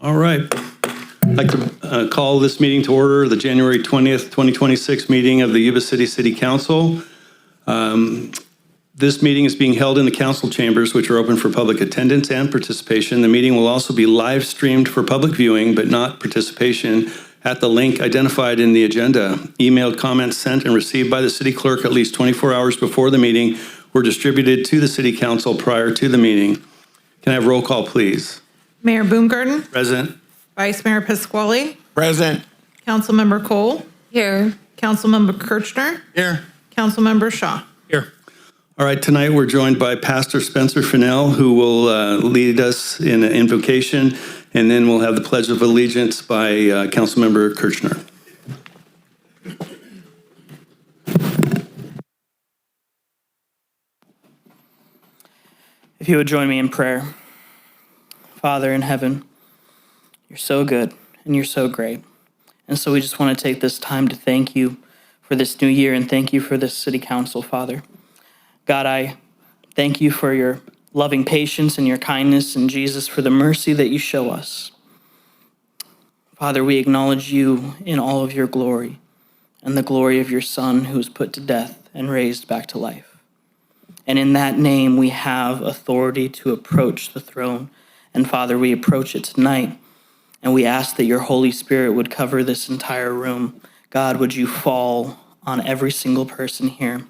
All right. I'd like to call this meeting to order, the January 20th, 2026 meeting of the Yuba City City Council. This meeting is being held in the council chambers, which are open for public attendance and participation. The meeting will also be live streamed for public viewing, but not participation, at the link identified in the agenda. Emailed comments sent and received by the city clerk at least 24 hours before the meeting were distributed to the city council prior to the meeting. Can I have roll call, please? Mayor Boomgarden. Present. Vice Mayor Pasquale. Present. Councilmember Cole. Here. Councilmember Kirchner. Here. Councilmember Shaw. Here. All right, tonight we're joined by Pastor Spencer Fennell, who will lead us in an invocation, and then we'll have the Pledge of Allegiance by Councilmember Kirchner. If you would join me in prayer. Father in heaven, you're so good and you're so great. And so we just want to take this time to thank you for this new year and thank you for this city council, Father. God, I thank you for your loving patience and your kindness, and Jesus, for the mercy that you show us. Father, we acknowledge you in all of your glory and the glory of your Son who was put to death and raised back to life. And in that name, we have authority to approach the throne. And Father, we approach it tonight, and we ask that your Holy Spirit would cover this entire room. God, would you fall on every single person here?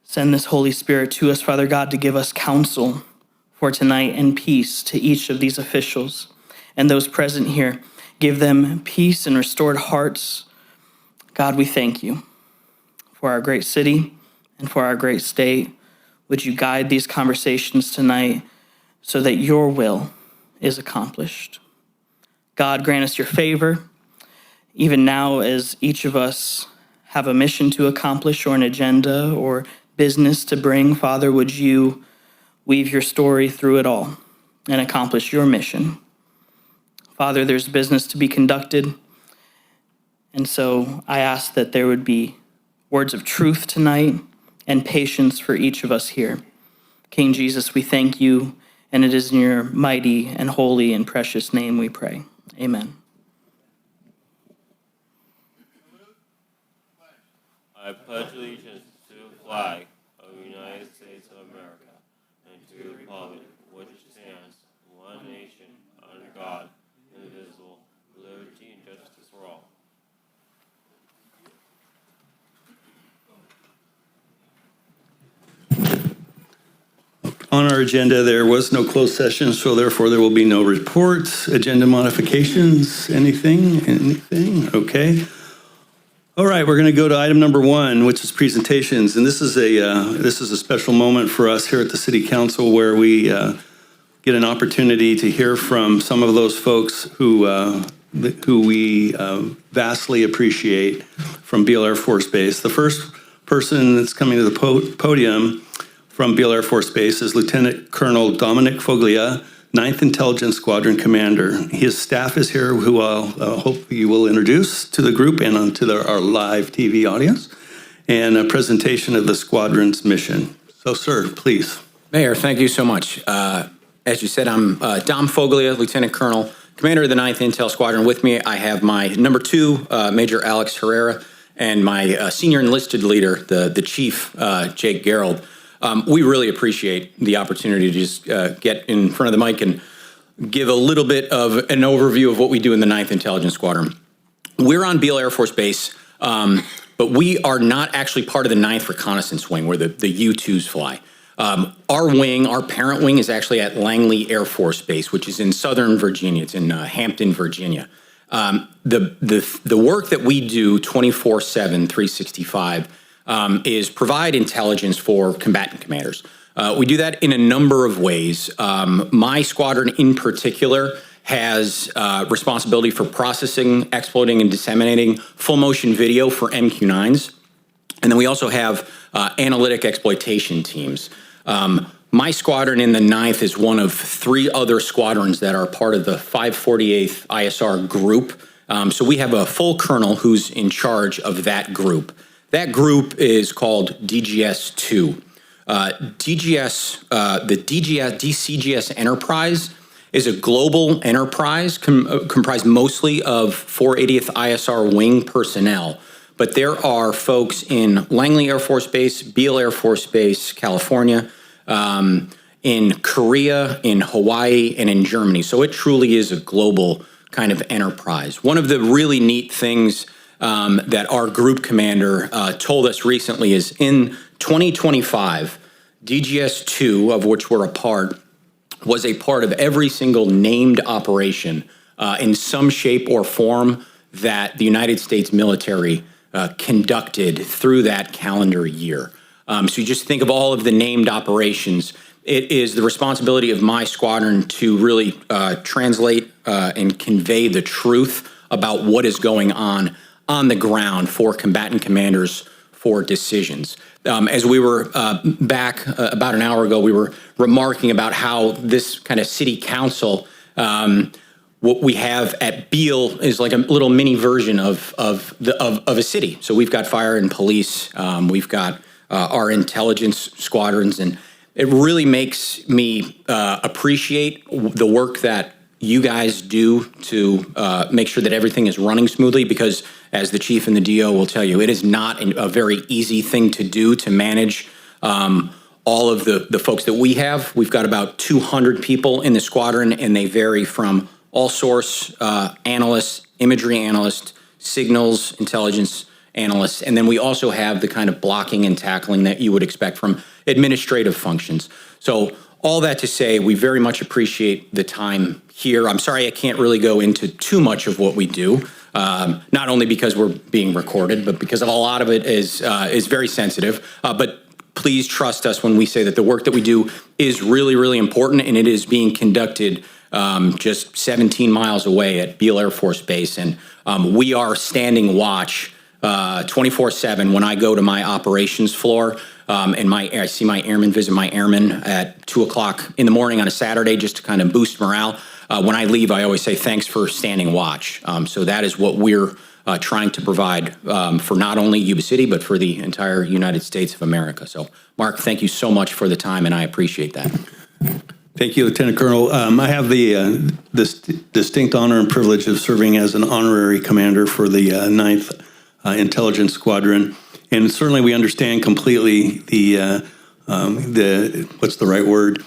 Send this Holy Spirit to us, Father God, to give us counsel for tonight and peace to each of these officials and those present here. Give them peace and restored hearts. God, we thank you for our great city and for our great state. Would you guide these conversations tonight so that your will is accomplished? God, grant us your favor, even now as each of us have a mission to accomplish or an agenda or business to bring. Father, would you weave your story through it all and accomplish your mission? Father, there's business to be conducted, and so I ask that there would be words of truth tonight and patience for each of us here. King Jesus, we thank you, and it is in your mighty and holy and precious name we pray. Amen. I pledge allegiance to the flag of the United States of America and to the republic which stands one nation under God, indivisible, with liberty and justice for all. On our agenda, there was no closed session, so therefore there will be no reports, agenda modifications, anything? Okay. All right, we're going to go to item number 1, which is presentations, and this is a special moment for us here at the City Council where we get an opportunity to hear from some of those folks who we vastly appreciate from Beale Air Force Base. The first person that's coming to the podium from Beale Air Force Base is Lieutenant Colonel Dominic Foglia, 9th Intelligence Squadron Commander. His staff is here, who I'll hope you will introduce to the group and onto our live TV audience, and a presentation of the squadron's mission. So, sir, please. Mayor, thank you so much. As you said, I'm Dom Foglia, Lieutenant Colonel, Commander of the 9th Intel Squadron. With me, I have my number 2, Major Alex Herrera, and my senior enlisted leader, the Chief, Jake Gerald. We really appreciate the opportunity to just get in front of the mic and give a little bit of an overview of what we do in the 9th Intelligence Squadron. We're on Beale Air Force Base, but we are not actually part of the 9th Reconnaissance Wing where the U-2s fly. Our wing, our parent wing, is actually at Langley Air Force Base, which is in Southern Virginia. It's in Hampton, Virginia. The work that we do 24/7, 365, is provide intelligence for combatant commanders. We do that in a number of ways. My squadron in particular has responsibility for processing, exploiting, and disseminating full motion video for MQ-9s. And then we also have analytic exploitation teams. My squadron in the 9th is one of 3 other squadrons that are part of the 548th ISR group. So we have a full colonel who's in charge of that group. That group is called DGS-2. DCGS Enterprise is a global enterprise comprised mostly of 480th ISR wing personnel. But there are folks in Langley Air Force Base, Beale Air Force Base, California, in Korea, in Hawaii, and in Germany. So it truly is a global kind of enterprise. One of the really neat things that our group commander told us recently is in 2025, DGS-2, of which we're a part, was a part of every single named operation in some shape or form that the United States military conducted through that calendar year. So you just think of all of the named operations. It is the responsibility of my squadron to really translate and convey the truth about what is going on the ground for combatant commanders for decisions. As we were back about an hour ago, we were remarking about how this kind of city council, what we have at Beale is like a little mini version of a city. So we've got fire and police, we've got our intelligence squadrons, and it really makes me appreciate the work that you guys do to make sure that everything is running smoothly, because as the chief and the DO will tell you, it is not a very easy thing to do to manage all of the folks that we have. We've got about 200 people in the squadron, and they vary from all source analysts, imagery analysts, signals, intelligence analysts, and then we also have the kind of blocking and tackling that you would expect from administrative functions. So all that to say, we very much appreciate the time here. I'm sorry I can't really go into too much of what we do, not only because we're being recorded, but because a lot of it is very sensitive. But please trust us when we say that the work that we do is really, really important, and it is being conducted just 17 miles away at Beale Air Force Base. And we are standing watch 24/7 when I go to my operations floor. And I see my airmen visit my airmen at 2 o'clock in the morning on a Saturday just to kind of boost morale. When I leave, I always say thanks for standing watch. So that is what we're trying to provide for not only Yuba City, but for the entire United States of America. So, Mark, thank you so much for the time, and I appreciate that. Thank you, Lieutenant Colonel. I have the distinct honor and privilege of serving as an honorary commander for the 9th Intelligence Squadron. And certainly we understand completely the what's the right word?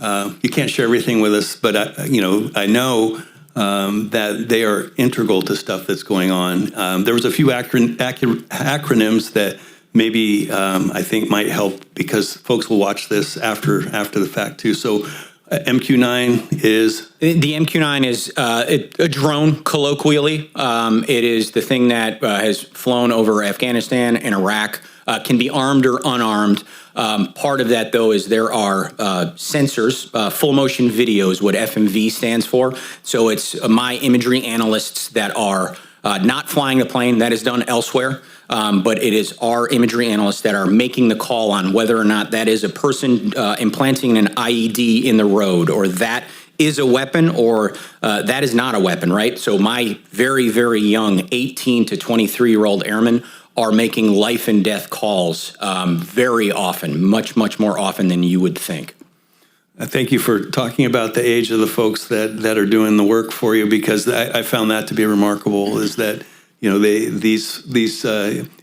You can't share everything with us, but I know that they are integral to stuff that's going on. There was a few acronyms that maybe I think might help, because folks will watch this after the fact too. So MQ-9 is? The MQ-9 is a drone, colloquially. It is the thing that has flown over Afghanistan and Iraq, can be armed or unarmed. Part of that, though, is there are sensors, full motion video is what FMV stands for. So it's my imagery analysts that are not flying the plane. That is done elsewhere. But it is our imagery analysts that are making the call on whether or not that is a person implanting an IED in the road, or that is a weapon, or that is not a weapon, right? So my very, very young 18 to 23-year-old airmen are making life and death calls very often, much, much more often than you would think. Thank you for talking about the age of the folks that are doing the work for you, because I found that to be remarkable, is that these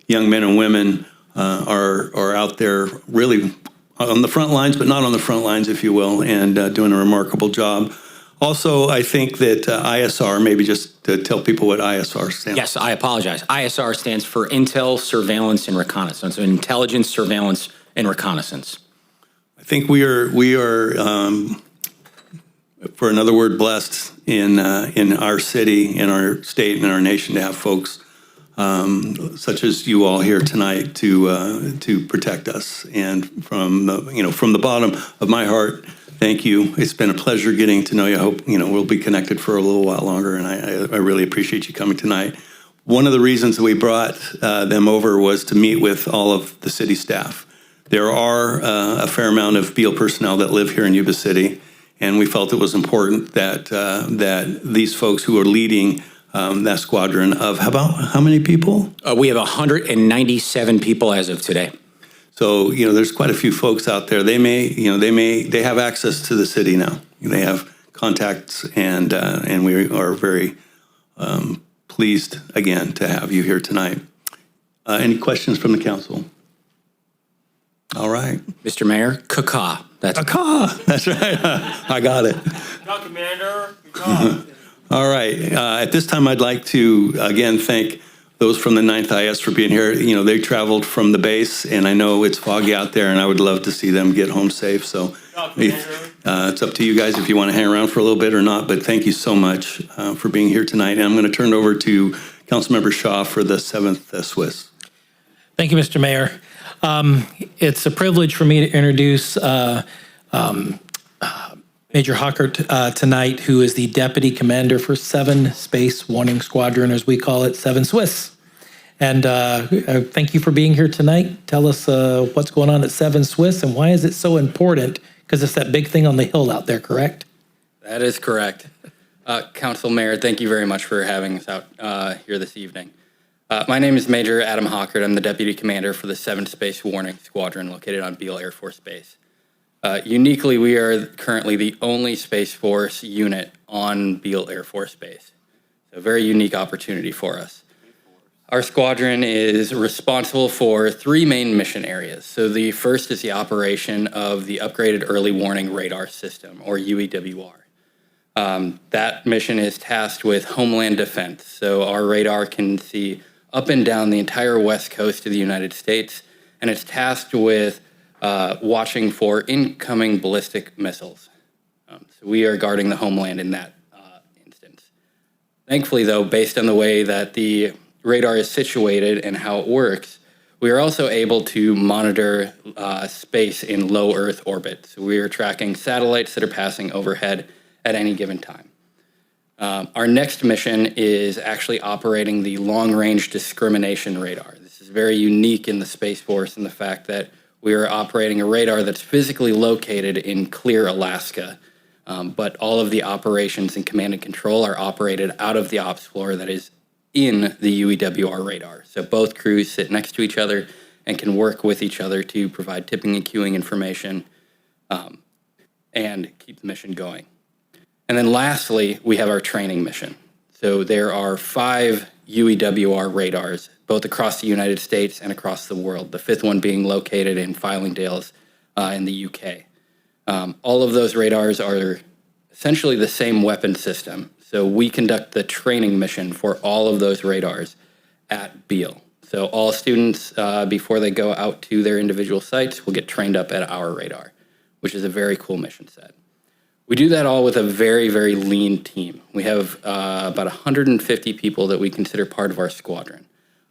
young men and women are out there really on the front lines, but not on the front lines, if you will, and doing a remarkable job. Also, I think that ISR, maybe just to tell people what ISR stands for. Yes, I apologize. ISR stands for Intel, Surveillance, and Reconnaissance. So Intelligence, Surveillance, and Reconnaissance. I think we are for another word, blessed in our city, in our state, and in our nation to have folks such as you all here tonight to protect us. And from the bottom of my heart, thank you. It's been a pleasure getting to know you. I hope we'll be connected for a little while longer, and I really appreciate you coming tonight. One of the reasons that we brought them over was to meet with all of the city staff. There are a fair amount of Beale personnel that live here in Yuba City, and we felt it was important that these folks who are leading that squadron of how many people? We have 197 people as of today. So there's quite a few folks out there. They have access to the city now. They have contacts, and we are very pleased again to have you here tonight. Any questions from the council? All right. Mr. Mayor, caca. That's That's right. I got it. Good job, Commander. Good job. All right. At this time, I'd like to again thank those from the 9th IS for being here. You know, they traveled from the base, and I know it's foggy out there, and I would love to see them get home safe. So it's up to you guys if you want to hang around for a little bit or not, but thank you so much for being here tonight. And I'm going to turn it over to Councilmember Shaw for the 7th Swiss. Thank you, Mr. Mayor. It's a privilege for me to introduce Major Hockert tonight, who is the Deputy Commander for 7 Space Warning Squadron, as we call it, 7 Swiss. And thank you for being here tonight. Tell us what's going on at 7 Swiss and why is it so important? Because it's that big thing on the hill out there, correct? That is correct. Council Mayor, thank you very much for having us out here this evening. My name is Major Adam Hockert. I'm the Deputy Commander for the 7th Space Warning Squadron located on Beale Air Force Base. Uniquely, we are currently the only Space Force unit on Beale Air Force Base. So a very unique opportunity for us. Our squadron is responsible for 3 main mission areas. So the first is the operation of the Upgraded Early Warning Radar System, or UEWR. That mission is tasked with homeland defense. So our radar can see up and down the entire west coast of the United States, and it's tasked with watching for incoming ballistic missiles. So we are guarding the homeland in that instance. Thankfully, though, based on the way that the radar is situated and how it works, we are also able to monitor space in low Earth orbit. So we are tracking satellites that are passing overhead at any given time. Our next mission is actually operating the long-range discrimination radar. This is very unique in the Space Force in the fact that we are operating a radar that's physically located in Clear, Alaska, but all of the operations and command and control are operated out of the ops floor that is in the UEWR radar. So both crews sit next to each other and can work with each other to provide tipping and queuing information and keep the mission going. And then lastly, we have our training mission. So there are 5 UEWR radars, both across the United States and across the world, the 5th one being located in Fylingdales in the UK. All of those radars are essentially the same weapon system. So we conduct the training mission for all of those radars at Beale. So all students, before they go out to their individual sites, will get trained up at our radar, which is a very cool mission set. We do that all with a very, very lean team. We have about 150 people that we consider part of our squadron.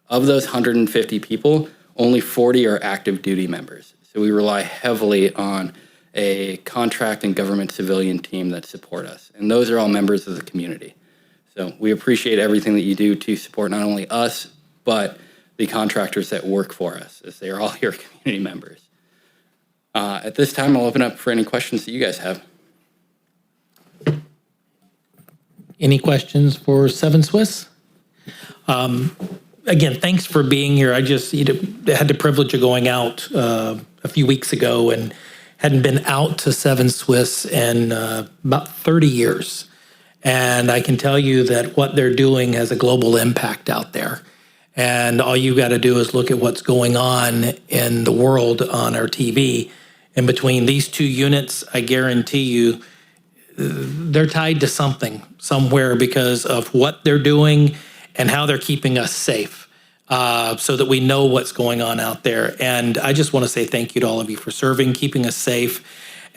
Of those 150 people, only 40 are active duty members. So we rely heavily on a contract and government civilian team that support us. And those are all members of the community. So we appreciate everything that you do to support not only us, but the contractors that work for us, as they are all your community members. At this time, I'll open up for any questions that you guys have. Any questions for 7 Swiss? Again, thanks for being here. I just had the privilege of going out a few weeks ago and hadn't been out to 7 Swiss in about 30 years. And I can tell you that what they're doing has a global impact out there. And all you got to do is look at what's going on in the world on our TV. And between these 2 units, I guarantee you, they're tied to something somewhere because of what they're doing and how they're keeping us safe, so that we know what's going on out there. And I just want to say thank you to all of you for serving, keeping us safe.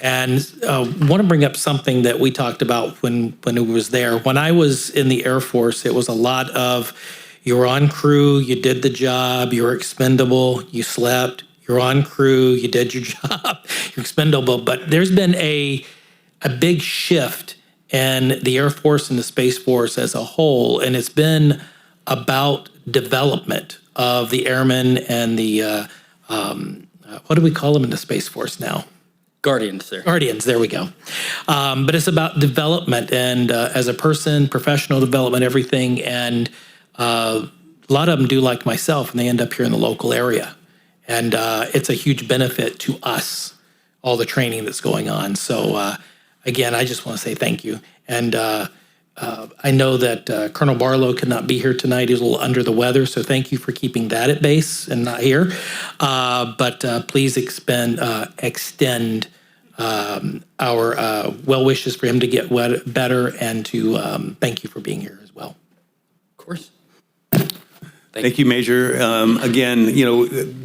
And want to bring up something that we talked about when it was there. When I was in the Air Force, it was a lot of you were on crew, you did the job, you were expendable, you slept, you're on crew, you did your job, you're expendable. But there's been a big shift in the Air Force and the Space Force as a whole, and it's been about development of the airmen and the, what do we call them in the Space Force now? Guardians, sir. Guardians, there we go. But it's about development and as a person, professional development, everything, and a lot of them do like myself, and they end up here in the local area. And it's a huge benefit to us, all the training that's going on. So again, I just want to say thank you. And I know that Colonel Barlow could not be here tonight. He's a little under the weather, so thank you for keeping that at base and not here. But please extend our well wishes for him to get better, and to thank you for being here as well. Of course. Thank you, Major. Again,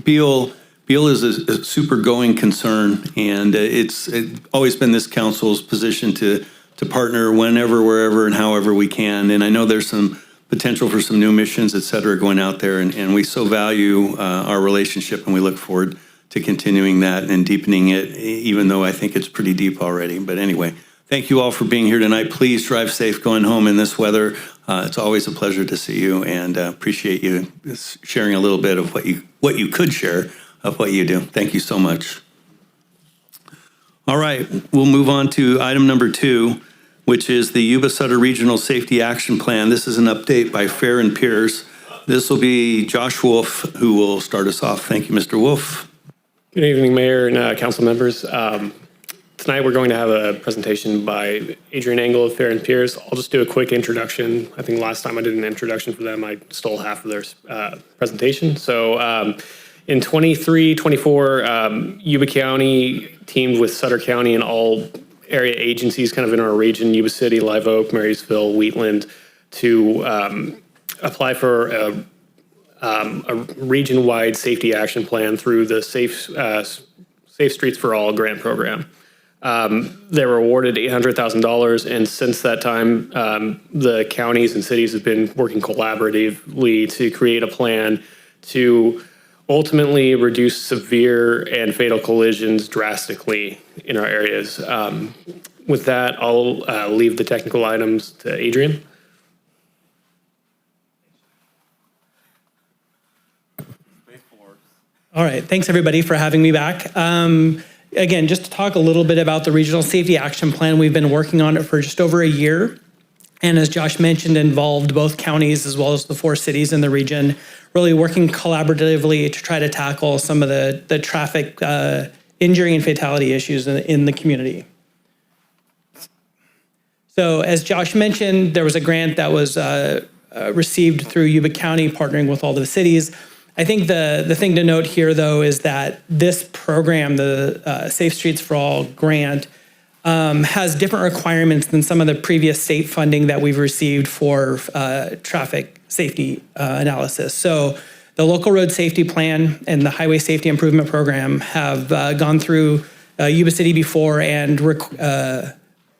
Beale is a super going concern, and it's always been this council's position to partner whenever, wherever, and however we can. And I know there's some potential for some new missions, et cetera, going out there, and we so value our relationship, and we look forward to continuing that and deepening it, even though I think it's pretty deep already. But anyway, thank you all for being here tonight. Please drive safe going home in this weather. It's always a pleasure to see you, and appreciate you sharing a little bit of what you could share of what you do. Thank you so much. All right, we'll move on to item number 2, which is the Yuba-Sutter Regional Safety Action Plan. This is an update by Fehr and Peers. This will be Josh Wolffe who will start us off. Thank you, Mr. Wolffe. Good evening, Mayor and council members. Tonight we're going to have a presentation by Adrian Engel of Fehr and Peers. I'll just do a quick introduction. I think last time I did an introduction for them, I stole half of their presentation. So in 23-24, Yuba County teamed with Sutter County and all area agencies kind of in our region, Yuba City, Live Oak, Marysville, Wheatland, to apply for a region-wide safety action plan through the Safe Streets for All grant program. They were awarded $800,000, and since that time, the counties and cities have been working collaboratively to create a plan to ultimately reduce severe and fatal collisions drastically in our areas. With that, I'll leave the technical items to Adrian. All right, thanks everybody for having me back. Again, just to talk a little bit about the Regional Safety Action Plan, we've been working on it for just over a year. And as Josh mentioned, involved both counties as well as the 4 cities in the region, really working collaboratively to try to tackle some of the traffic injury and fatality issues in the community. So as Josh mentioned, there was a grant that was received through Yuba County partnering with all the cities. I think the thing to note here, though, is that this program, the Safe Streets for All grant, has different requirements than some of the previous state funding that we've received for traffic safety analysis. So the local road safety plan and the highway safety improvement program have gone through Yuba City before and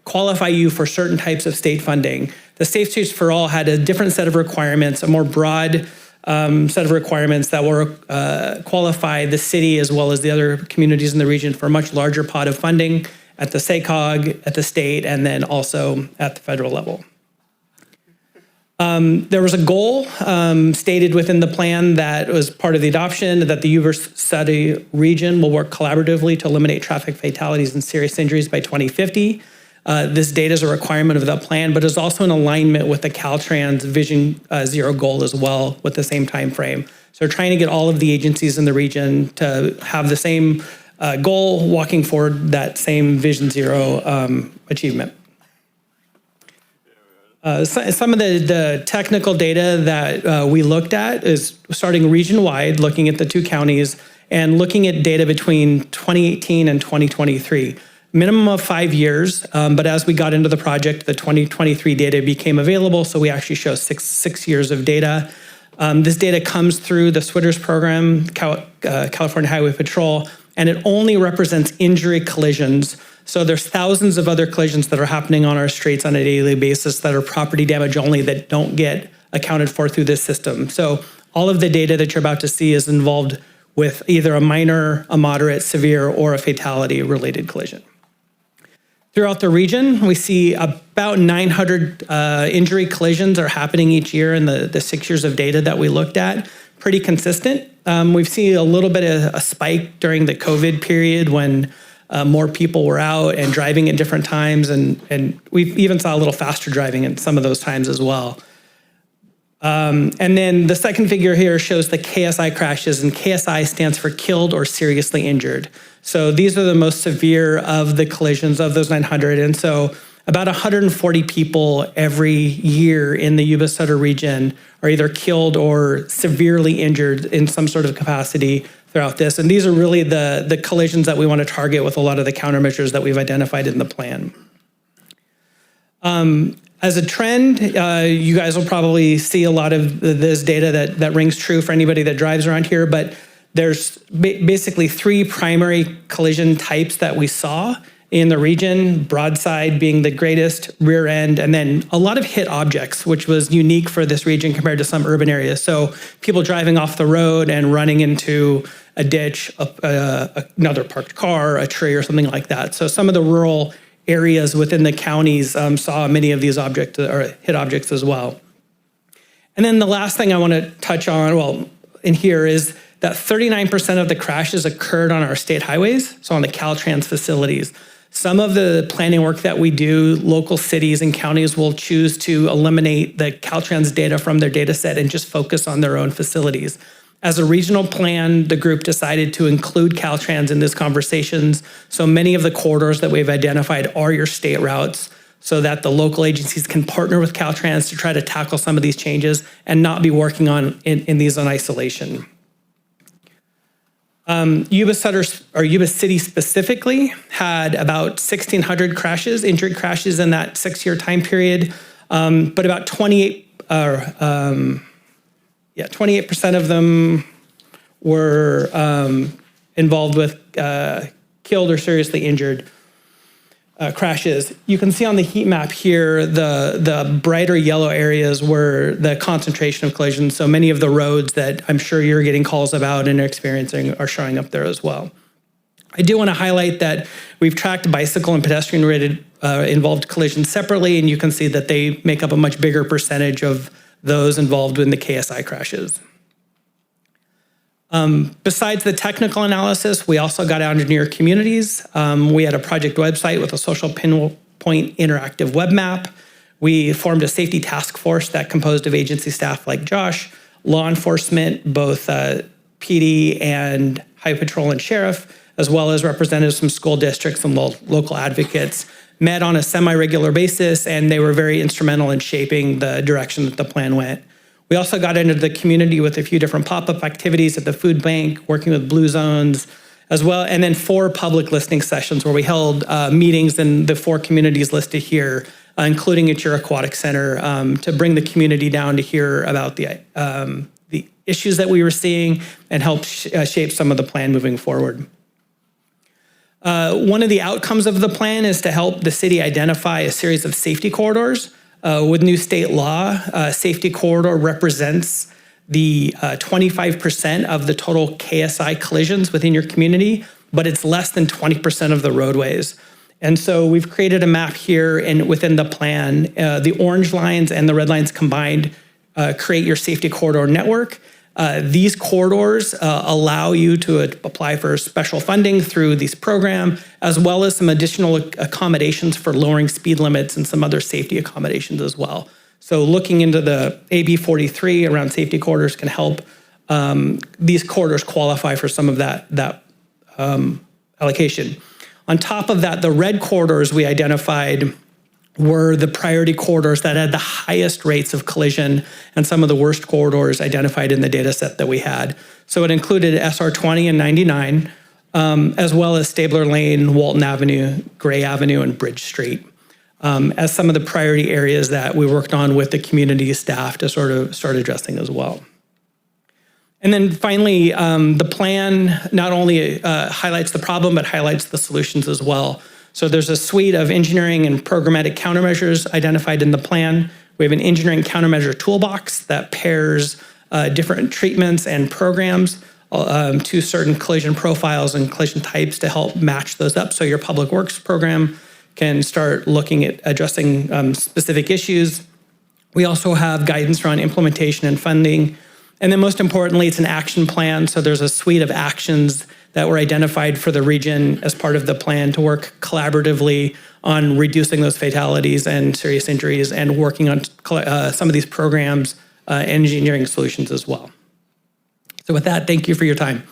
qualify you for certain types of state funding. The Safe Streets for All had a different set of requirements, a more broad set of requirements that will qualify the city as well as the other communities in the region for a much larger pot of funding at the SACOG, at the state, and then also at the federal level. There was a goal stated within the plan that was part of the adoption that the Yuba-Sutter region will work collaboratively to eliminate traffic fatalities and serious injuries by 2050. This data is a requirement of the plan, but is also in alignment with the Caltrans Vision Zero goal as well with the same time frame. So we're trying to get all of the agencies in the region to have the same goal, walking forward that same Vision Zero achievement. Some of the technical data that we looked at is starting region-wide, looking at the 2 counties, and looking at data between 2018 and 2023. Minimum of 5 years, but as we got into the project, the 2023 data became available, so we actually show six years of data. This data comes through the SWITRS program, California Highway Patrol, and it only represents injury collisions. So there's thousands of other collisions that are happening on our streets on a daily basis that are property damage only that don't get accounted for through this system. So all of the data that you're about to see is involved with either a minor, a moderate, severe, or a fatality-related collision. Throughout the region, we see about 900 injury collisions are happening each year in the 6 years of data that we looked at. Pretty consistent. We've seen a little bit of a spike during the COVID period when more people were out and driving at different times, and we even saw a little faster driving in some of those times as well. And then the second figure here shows the KSI crashes, and KSI stands for killed or seriously injured. So these are the most severe of the collisions of those 900. And so about 140 people every year in the Yuba-Sutter region are either killed or severely injured in some sort of capacity throughout this. And these are really the collisions that we want to target with a lot of the countermeasures that we've identified in the plan. As a trend, you guys will probably see a lot of this data that rings true for anybody that drives around here, but there's basically three primary collision types that we saw in the region, broadside being the greatest, rear end, and then a lot of hit objects, which was unique for this region compared to some urban areas. So people driving off the road and running into a ditch, another parked car, a tree, or something like that. So some of the rural areas within the counties saw many of these objects or hit objects as well. And then the last thing I want to touch on, in here is that 39% of the crashes occurred on our state highways, so on the Caltrans facilities. Some of the planning work that we do, local cities and counties will choose to eliminate the Caltrans data from their data set and just focus on their own facilities. As a regional plan, the group decided to include Caltrans in these conversations. So many of the corridors that we've identified are your state routes so that the local agencies can partner with Caltrans to try to tackle some of these changes and not be working on in these in isolation. Yuba-Sutter, or Yuba City specifically, had about 1,600 crashes, injured crashes in that 6-year time period, but about 28% of them were involved with killed or seriously injured crashes. You can see on the heat map here, the brighter yellow areas were the concentration of collisions. So many of the roads that I'm sure you're getting calls about and experiencing are showing up there as well. I do want to highlight that we've tracked bicycle and pedestrian-related involved collisions separately, and you can see that they make up a much bigger percentage of those involved in the KSI crashes. Besides the technical analysis, we also got out into your communities. We had a project website with a social pinpoint interactive web map. We formed a safety task force that composed of agency staff like Josh, law enforcement, both PD and Highway Patrol and Sheriff, as well as representatives from school districts and local advocates, met on a semi-regular basis, and they were very instrumental in shaping the direction that the plan went. We also got into the community with a few different pop-up activities at the food bank, working with Blue Zones as well, and then 4 public listening sessions where we held meetings in the 4 communities listed here, including at your aquatic center, to bring the community down to hear about the issues that we were seeing and help shape some of the plan moving forward. One of the outcomes of the plan is to help the city identify a series of safety corridors. With new state law, safety corridor represents the 25% of the total KSI collisions within your community, but it's less than 20% of the roadways. And so we've created a map here and within the plan. The orange lines and the red lines combined create your safety corridor network. These corridors allow you to apply for special funding through this program, as well as some additional accommodations for lowering speed limits and some other safety accommodations as well. So looking into the AB 43 around safety corridors can help these corridors qualify for some of that allocation. On top of that, the red corridors we identified were the priority corridors that had the highest rates of collision and some of the worst corridors identified in the data set that we had. So it included SR 20 and 99, as well as Stabler Lane, Walton Avenue, Gray Avenue, and Bridge Street, as some of the priority areas that we worked on with the community staff to sort of start addressing as well. And then finally, the plan not only highlights the problem, but highlights the solutions as well. So there's a suite of engineering and programmatic countermeasures identified in the plan. We have an engineering countermeasure toolbox that pairs different treatments and programs to certain collision profiles and collision types to help match those up. So your public works program can start looking at addressing specific issues. We also have guidance around implementation and funding. And then most importantly, it's an action plan. So there's a suite of actions that were identified for the region as part of the plan to work collaboratively on reducing those fatalities and serious injuries and working on some of these programs engineering solutions as well. So with that, thank you for your time.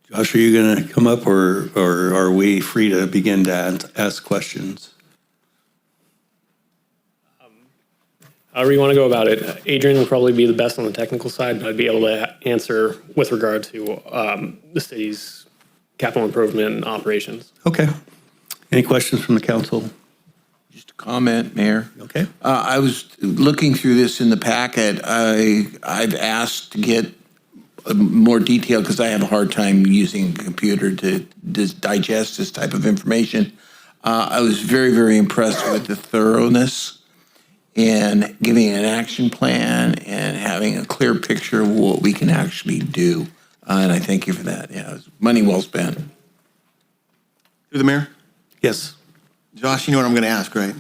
Josh, are you going to come up or are we free to begin to ask questions? However you want to go about it. Adrian will probably be the best on the technical side, but I'd be able to answer with regard to the city's capital improvement and operations. Okay. Any questions from the council? Just a comment, Mayor. Okay. I was looking through this in the packet. I've asked to get more detail because I have a hard time using a computer to digest this type of information. I was very, very impressed with the thoroughness and giving an action plan and having a clear picture of what we can actually do. And I thank you for that. Yeah, it was money well spent. Through the mayor? Yes. Josh, you know what I'm going to ask, right?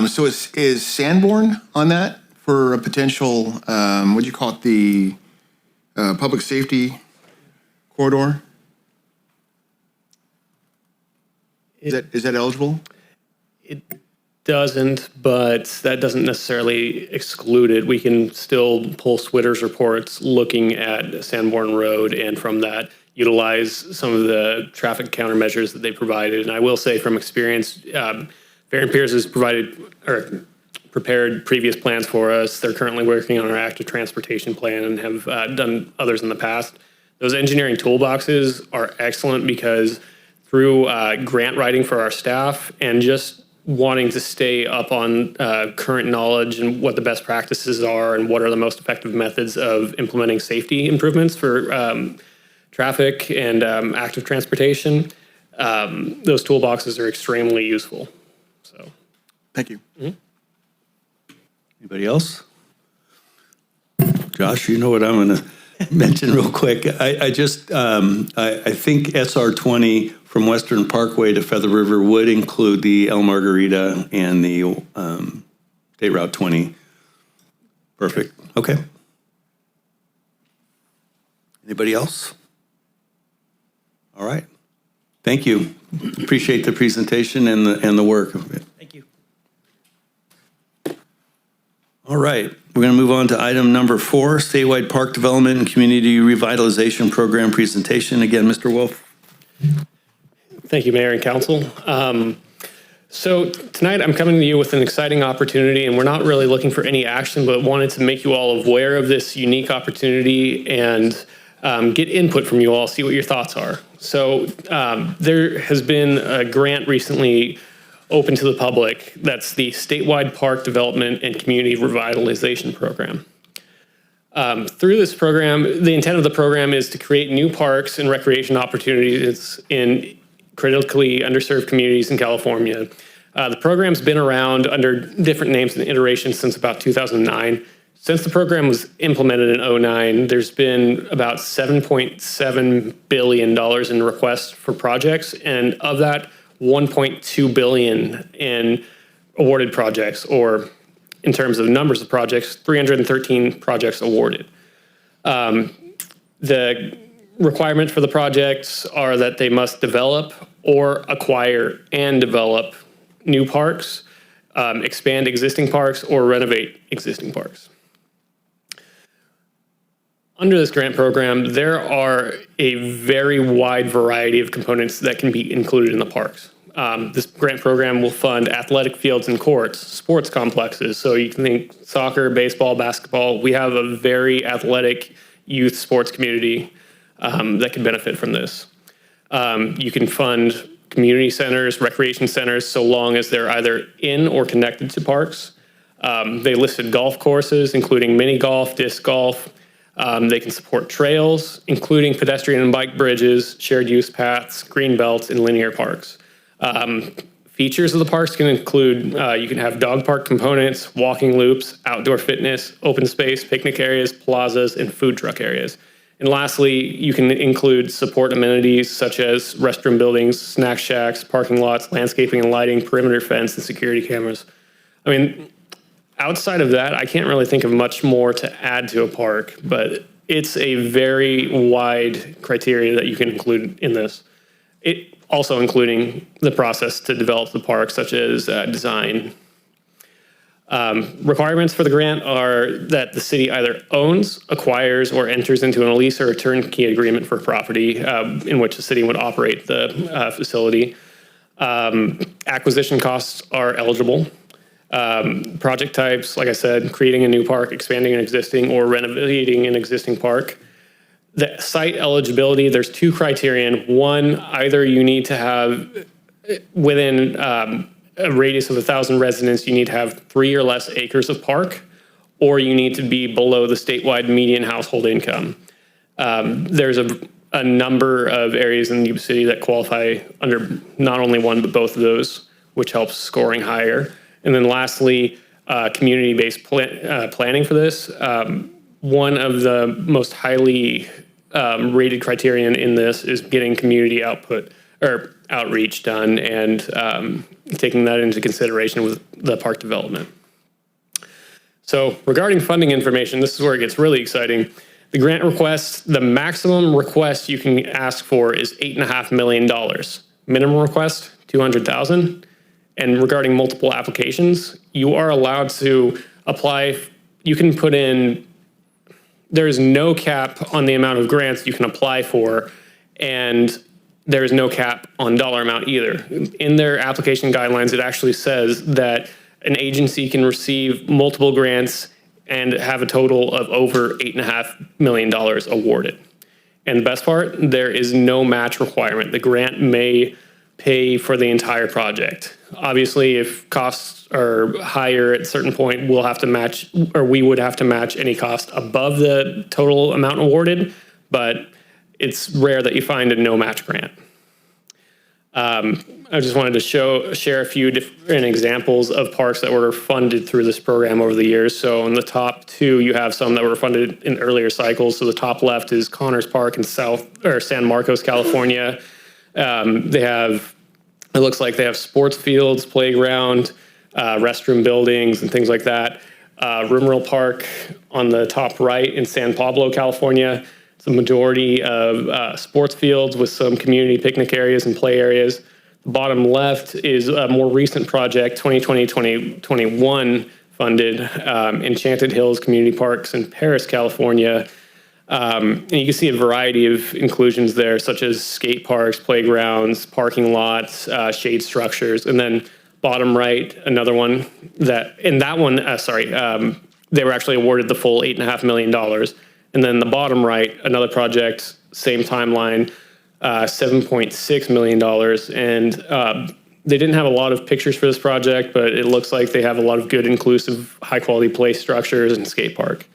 So is Sanborn on that for a potential, what do you call it, the public safety corridor? Is that eligible? It doesn't, but that doesn't necessarily exclude it. We can still pull Switter's reports looking at Sanborn Road and from that utilize some of the traffic countermeasures that they provided. And I will say from experience, Fehr and Pierce has prepared previous plans for us. They're currently working on our active transportation plan and have done others in the past. Those engineering toolboxes are excellent because through grant writing for our staff and just wanting to stay up on current knowledge and what the best practices are and what are the most effective methods of implementing safety improvements for traffic and active transportation, those toolboxes are extremely useful. So, thank you. Mm-hmm. Anybody else? Josh, you know what I'm going to mention real quick. I think SR 20 from Western Parkway to Feather River would include the El Margarita and the State Route 20. Perfect. Okay. Anybody else? All right. Thank you. Appreciate the presentation and the work of it. Thank you. All right. We're going to move on to item number 4, Statewide Park Development and Community Revitalization Program presentation. Again, Mr. Wolffe. Thank you, Mayor and Council. So tonight I'm coming to you with an exciting opportunity, and we're not really looking for any action, but wanted to make you all aware of this unique opportunity and get input from you all, see what your thoughts are. So there has been a grant recently open to the public. That's the Statewide Park Development and Community Revitalization Program. Through this program, the intent of the program is to create new parks and recreation opportunities in critically underserved communities in California. The program's been around under different names and iterations since about 2009. Since the program was implemented in 2009, there's been about $7.7 billion in requests for projects, and of that, $1.2 billion in awarded projects, or in terms of numbers of projects, 313 projects awarded. The requirement for the projects are that they must develop or acquire and develop new parks, expand existing parks, or renovate existing parks. Under this grant program, there are a very wide variety of components that can be included in the parks. This grant program will fund athletic fields and courts, sports complexes. So you can think soccer, baseball, basketball. We have a very athletic youth sports community that can benefit from this. You can fund community centers, recreation centers, so long as they're either in or connected to parks. They listed golf courses, including mini golf, disc golf. They can support trails, including pedestrian and bike bridges, shared use paths, green belts, and linear parks. Features of the parks can include, you can have dog park components, walking loops, outdoor fitness, open space, picnic areas, plazas, and food truck areas. And lastly, you can include support amenities such as restroom buildings, snack shacks, parking lots, landscaping and lighting, perimeter fence, and security cameras. I mean, outside of that, I can't really think of much more to add to a park, but it's a very wide criteria that you can include in this. also including the process to develop the park, such as design. Requirements for the grant are that the city either owns, acquires, or enters into a lease or a turnkey agreement for property in which the city would operate the facility. Acquisition costs are eligible. Project types, like I said, creating a new park, expanding an existing, or renovating an existing park. The site eligibility, there's two criterion. One, either you need to have within a radius of 1,000 residents, you need to have 3 or less acres of park, or you need to be below the statewide median household income. There's a number of areas in Yuba City that qualify under not only one, but both of those, which helps scoring higher. And then lastly, community-based planning for this. One of the most highly rated criterion in this is getting community output or outreach done and taking that into consideration with the park development. So regarding funding information, this is where it gets really exciting. The grant request, the maximum request you can ask for is $8.5 million. Minimum request, $200,000. And regarding multiple applications, you are allowed to apply. You can put in, there's no cap on the amount of grants you can apply for, and there is no cap on dollar amount either. In their application guidelines, it actually says that an agency can receive multiple grants and have a total of over $8.5 million awarded. And the best part, there is no match requirement. The grant may pay for the entire project. Obviously, if costs are higher at a certain point, we'll have to match, or we would have to match any cost above the total amount awarded, but it's rare that you find a no match grant. I just wanted to share a few different examples of parks that were funded through this program over the years. So in the top two, you have some that were funded in earlier cycles. So the top left is Connors Park in San Marcos, California. They have, it looks like they have sports fields, playground, restroom buildings, and things like that. Rimmerl Park on the top right in San Pablo, California. It's a majority of sports fields with some community picnic areas and play areas. The bottom left is a more recent project, 2020-2021 funded, Enchanted Hills Community Parks in Paris, California. And you can see a variety of inclusions there, such as skate parks, playgrounds, parking lots, shade structures. And then bottom right, another one that, in that one, they were actually awarded the full $8.5 million. And then the bottom right, another project, same timeline, $7.6 million. And they didn't have a lot of pictures for this project, but it looks like they have a lot of good, inclusive, high-quality play structures and skate park.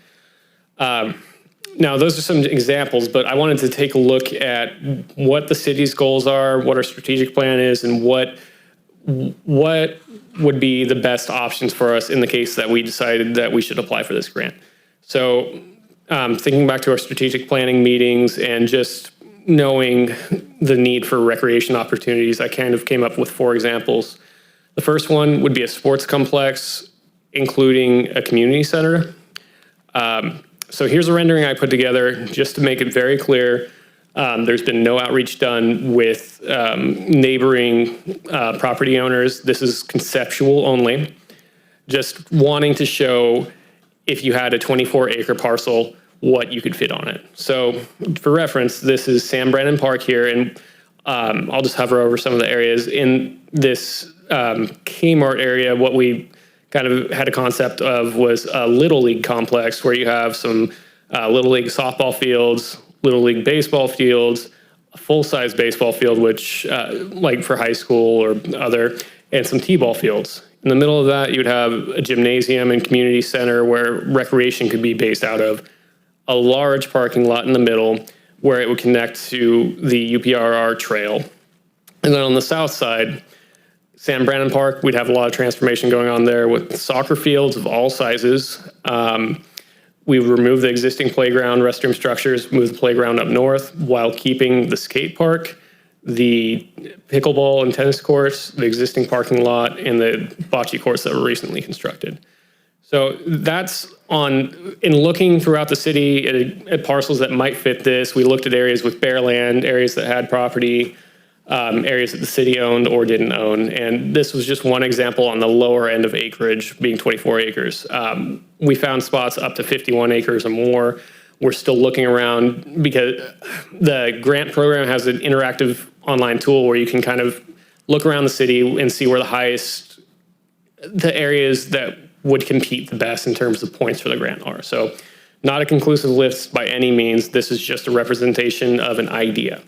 Now, those are some examples, but I wanted to take a look at what the city's goals are, what our strategic plan is, and what would be the best options for us in the case that we decided that we should apply for this grant. So thinking back to our strategic planning meetings and just knowing the need for recreation opportunities, I kind of came up with 4 examples. The first one would be a sports complex, including a community center. So here's a rendering I put together just to make it very clear. There's been no outreach done with neighboring property owners. This is conceptual only. Just wanting to show if you had a 24-acre parcel, what you could fit on it. So for reference, this is Sam Brannan Park here, and I'll just hover over some of the areas. In this Kmart area, what we kind of had a concept of was a Little League complex where you have some Little League softball fields, Little League baseball fields, a full-size baseball field, which like for high school or other, and some t-ball fields. In the middle of that, you'd have a gymnasium and community center where recreation could be based out of, a large parking lot in the middle where it would connect to the UPRR trail. And then on the south side, Sam Brannan Park, we'd have a lot of transformation going on there with soccer fields of all sizes. We removed the existing playground, restroom structures, moved the playground up north while keeping the skate park, the pickleball and tennis courts, the existing parking lot, and the bocce courts that were recently constructed. So that's in looking throughout the city at parcels that might fit this, we looked at areas with bare land, areas that had property. areas that the city owned or didn't own. And this was just one example on the lower end of acreage, being 24 acres. We found spots up to 51 acres or more. We're still looking around because the grant program has an interactive online tool where you can kind of look around the city and see where the areas that would compete the best in terms of points for the grant are. So not a conclusive list by any means. This is just a representation of an idea.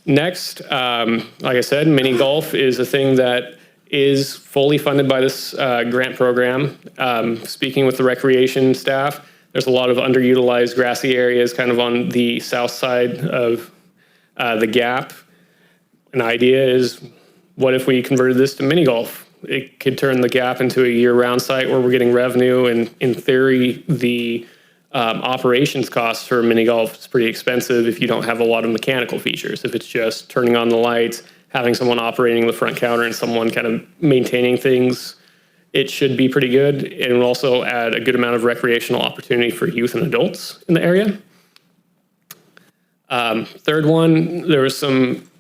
Next, like I said, mini golf is a thing that is fully funded by this grant program. Speaking with the recreation staff, there's a lot of underutilized grassy areas kind of on the south side of the gap. An idea is, what if we converted this to mini golf? It could turn the gap into a year-round site where we're getting revenue, and in theory, the operations costs for mini golf is pretty expensive if you don't have a lot of mechanical features. If it's just turning on the lights, having someone operating the front counter and someone kind of maintaining things, it should be pretty good. It will also add a good amount of recreational opportunity for youth and adults in the area. Third one, there was some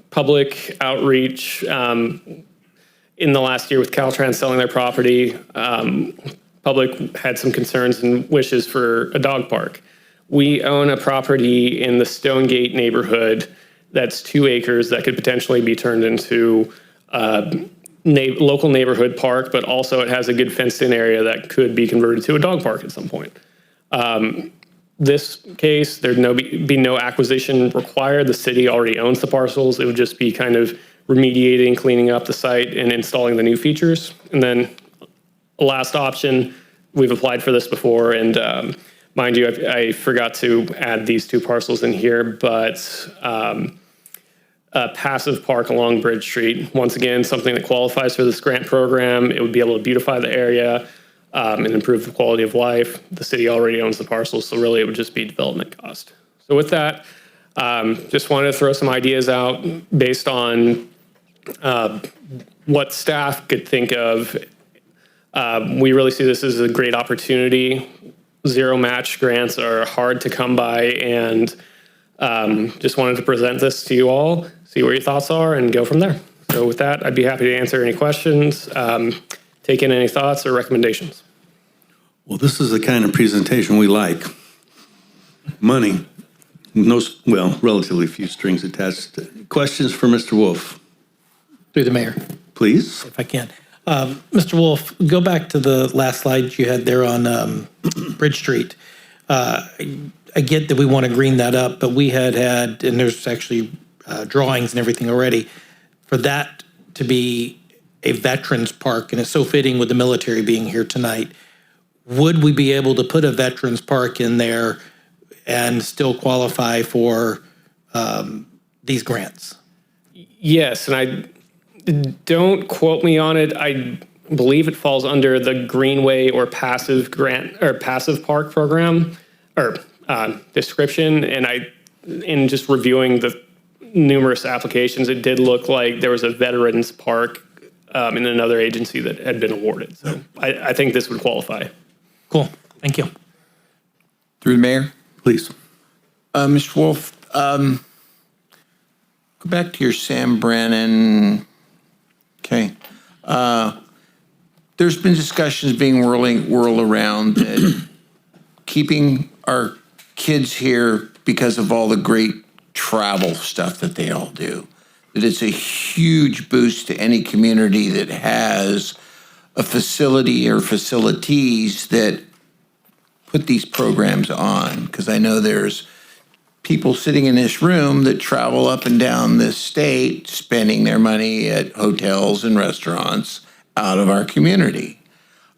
public outreach in the last year with Caltrans selling their property. Public had some concerns and wishes for a dog park. We own a property in the Stonegate neighborhood that's 2 acres that could potentially be turned into local neighborhood park, but also it has a good fenced-in area that could be converted to a dog park at some point. This case, there'd be no acquisition required. The city already owns the parcels. It would just be kind of remediating, cleaning up the site, and installing the new features. And then last option, we've applied for this before, and mind you, I forgot to add these 2 parcels in here, but a passive park along Bridge Street. Once again, something that qualifies for this grant program. It would be able to beautify the area and improve the quality of life. The city already owns the parcels, so really it would just be development cost. So with that, just wanted to throw some ideas out based on what staff could think of. We really see this as a great opportunity. Zero match grants are hard to come by, and just wanted to present this to you all, see what your thoughts are, and go from there. So with that, I'd be happy to answer any questions, take in any thoughts or recommendations. Well, this is the kind of presentation we like. Money, relatively few strings attached. Questions for Mr. Wolffe? Through the mayor, Please. if I can. Mr. Wolffe, go back to the last slide you had there on Bridge Street. I get that we want to green that up, but we had, and there's actually drawings and everything already, for that to be a veterans park, and it's so fitting with the military being here tonight. Would we be able to put a veterans park in there and still qualify for these grants? Yes, and I don't quote me on it. I believe it falls under the Greenway or passive grant or passive park program or description. And in just reviewing the numerous applications, it did look like there was a veterans park in another agency that had been awarded. So I think this would qualify. Cool, thank you. Through the mayor? Please. Mr. Wolffe, go back to your Sam Brannan. Okay. There's been discussions being whirled around that keeping our kids here because of all the great travel stuff that they all do, that it's a huge boost to any community that has a facility or facilities that put these programs on. Because I know there's people sitting in this room that travel up and down this state spending their money at hotels and restaurants out of our community.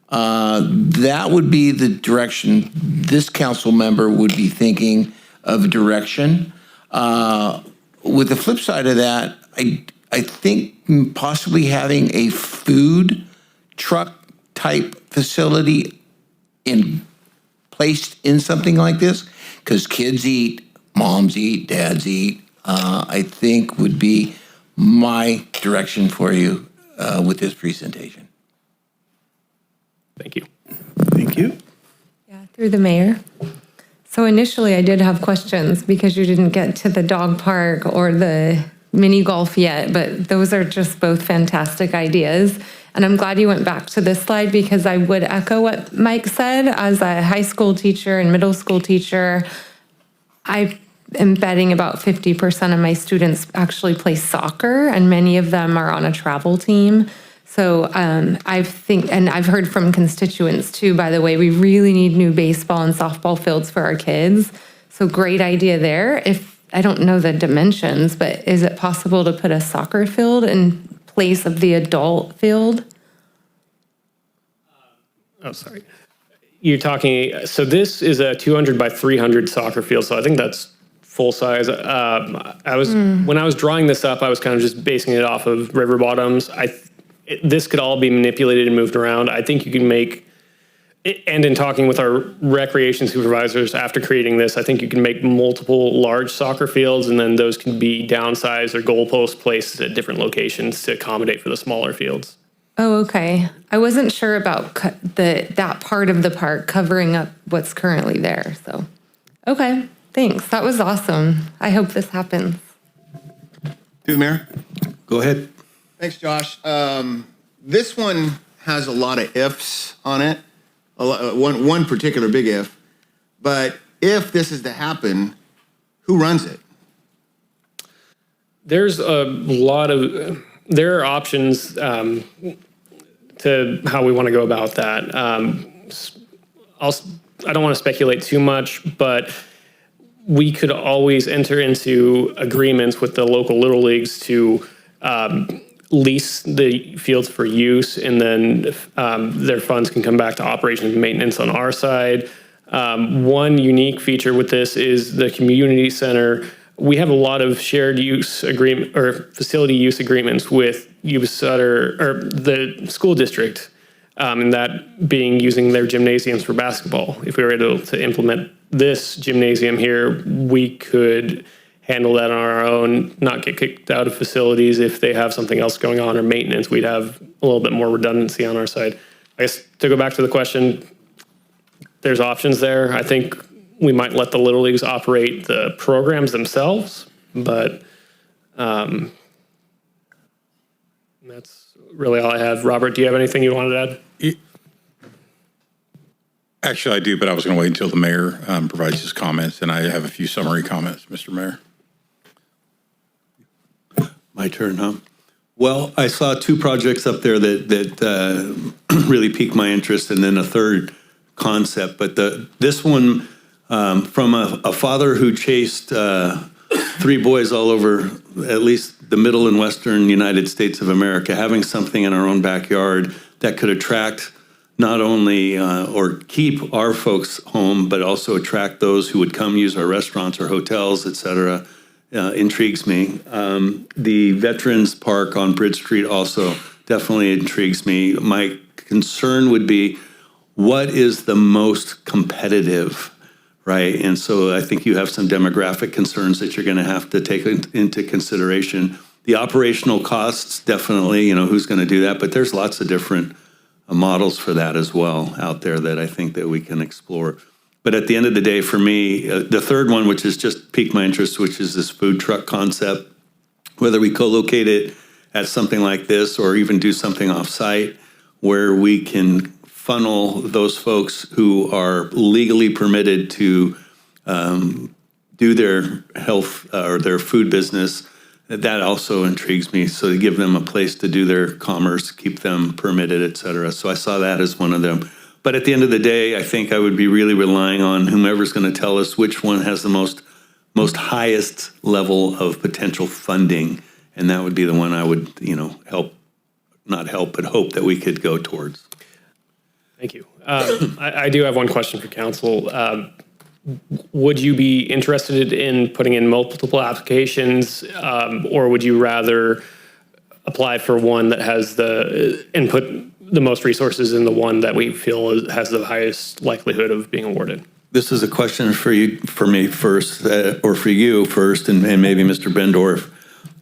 That would be the direction this council member would be thinking of direction. With the flip side of that, I think possibly having a food truck type facility placed in something like this, because kids eat, moms eat, dads eat, I think would be my direction for you with this presentation. Thank you. Thank you. Yeah, through the mayor. So initially I did have questions because you didn't get to the dog park or the mini golf yet, but those are just both fantastic ideas. And I'm glad you went back to this slide because I would echo what Mike said. As a high school teacher and middle school teacher, I am betting about 50% of my students actually play soccer, and many of them are on a travel team. So I think, and I've heard from constituents too, by the way, we really need new baseball and softball fields for our kids. So great idea there. If I don't know the dimensions, but is it possible to put a soccer field in place of the adult field? Oh, sorry. You're talking, so this is a 200 by 300 soccer field, so I think that's full size. When I was drawing this up, I was kind of just basing it off of river bottoms. This could all be manipulated and moved around. I think you can make, and in talking with our recreation supervisors after creating this, I think you can make multiple large soccer fields, and then those can be downsized or goalpost placed at different locations to accommodate for the smaller fields. Oh, okay. I wasn't sure about that part of the park covering up what's currently there. So, okay, thanks. That was awesome. I hope this happens. Through the mayor. Go ahead. Thanks, Josh. This one has a lot of ifs on it. One particular big if. But if this is to happen, who runs it? There's a lot of, there are options to how we want to go about that. I don't want to speculate too much, but we could always enter into agreements with the local little leagues to lease the fields for use, and then their funds can come back to operations and maintenance on our side. One unique feature with this is the community center. We have a lot of shared use agreement or facility use agreements with Yuba-Sutter or the school district, and that being using their gymnasiums for basketball. If we were able to implement this gymnasium here, we could handle that on our own, not get kicked out of facilities if they have something else going on or maintenance. We'd have a little bit more redundancy on our side. I guess to go back to the question, there's options there. I think we might let the Little Leagues operate the programs themselves, but that's really all I have. Robert, do you have anything you wanted to add? Actually, I do, but I was going to wait until the mayor provides his comments, and I have a few summary comments, Mr. Mayor. My turn, huh? Well, I saw two projects up there that really piqued my interest, and then a third concept. But this one from a father who chased three boys all over at least the middle and western United States of America, having something in our own backyard that could attract not only or keep our folks home, but also attract those who would come use our restaurants or hotels, et cetera, intrigues me. The Veterans Park on Bridge Street also definitely intrigues me. My concern would be, what is the most competitive, right? And so I think you have some demographic concerns that you're going to have to take into consideration. The operational costs, definitely, who's going to do that? But there's lots of different models for that as well out there that I think that we can explore. But at the end of the day, for me, the third one, which has just piqued my interest, which is this food truck concept, whether we co-locate it at something like this or even do something off-site where we can funnel those folks who are legally permitted to do their health or their food business. That also intrigues me. So to give them a place to do their commerce, keep them permitted, et cetera. So I saw that as one of them. But at the end of the day, I think I would be really relying on whomever's going to tell us which one has the most highest level of potential funding. And that would be the one I would, hope that we could go towards. Thank you. I do have one question for council. Would you be interested in putting in multiple applications, or would you rather apply for one that has and put the most resources in the one that we feel has the highest likelihood of being awarded? This is a question for me first, or for you first, and maybe Mr. Bendorf.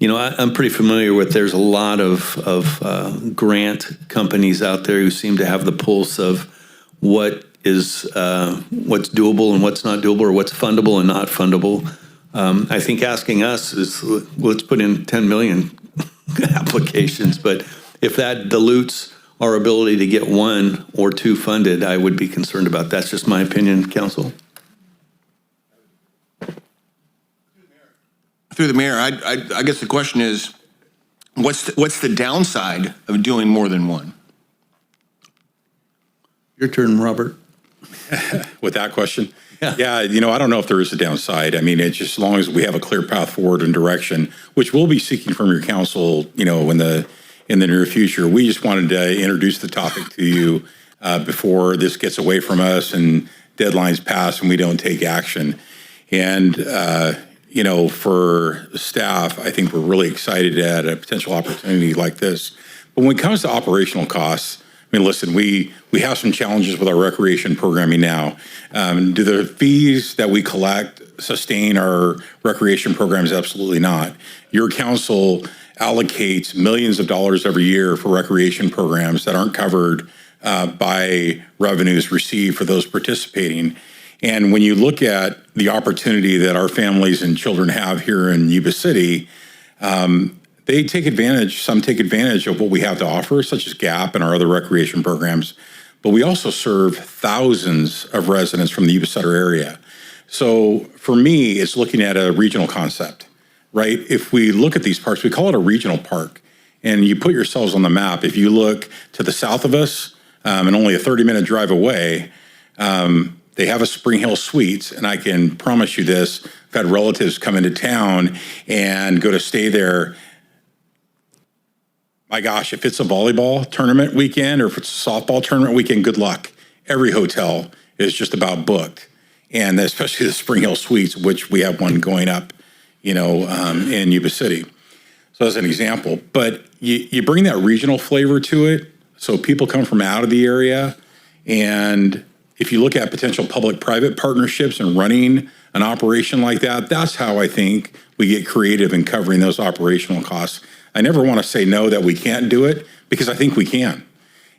I'm pretty familiar with, there's a lot of grant companies out there who seem to have the pulse of what is what's doable and what's not doable, or what's fundable and not fundable. I think asking us is, let's put in 10 million applications, but if that dilutes our ability to get 1 or 2 funded, I would be concerned about that. That's just my opinion, council. Through the mayor, I guess the question is, what's the downside of doing more than 1? Your turn, Robert. With that question? Yeah. Yeah, I don't know if there is a downside. I mean, it's just as long as we have a clear path forward and direction, which we'll be seeking from your council, in the near future. We just wanted to introduce the topic to you before this gets away from us and deadlines pass and we don't take action. And, for staff, I think we're really excited at a potential opportunity like this. But when it comes to operational costs, I mean, listen, we have some challenges with our recreation programming now. Do the fees that we collect sustain our recreation programs? Absolutely not. Your council allocates millions of dollars every year for recreation programs that aren't covered by revenues received for those participating. And when you look at the opportunity that our families and children have here in Yuba City, some take advantage of what we have to offer, such as GAP and our other recreation programs, but we also serve thousands of residents from the Yuba-Sutter area. So for me, it's looking at a regional concept, right? If we look at these parks, we call it a regional park, and you put yourselves on the map. If you look to the south of us, and only a 30-minute drive away, they have a Spring Hill Suites, and I can promise you this, I've had relatives come into town and go to stay there. My gosh, if it's a volleyball tournament weekend or if it's a softball tournament weekend, good luck. Every hotel is just about booked. And especially the Spring Hill Suites, which we have one going up, in Yuba City. So as an example, but you bring that regional flavor to it. So people come from out of the area. And if you look at potential public-private partnerships and running an operation like that, that's how I think we get creative in covering those operational costs. I never want to say no that we can't do it, because I think we can.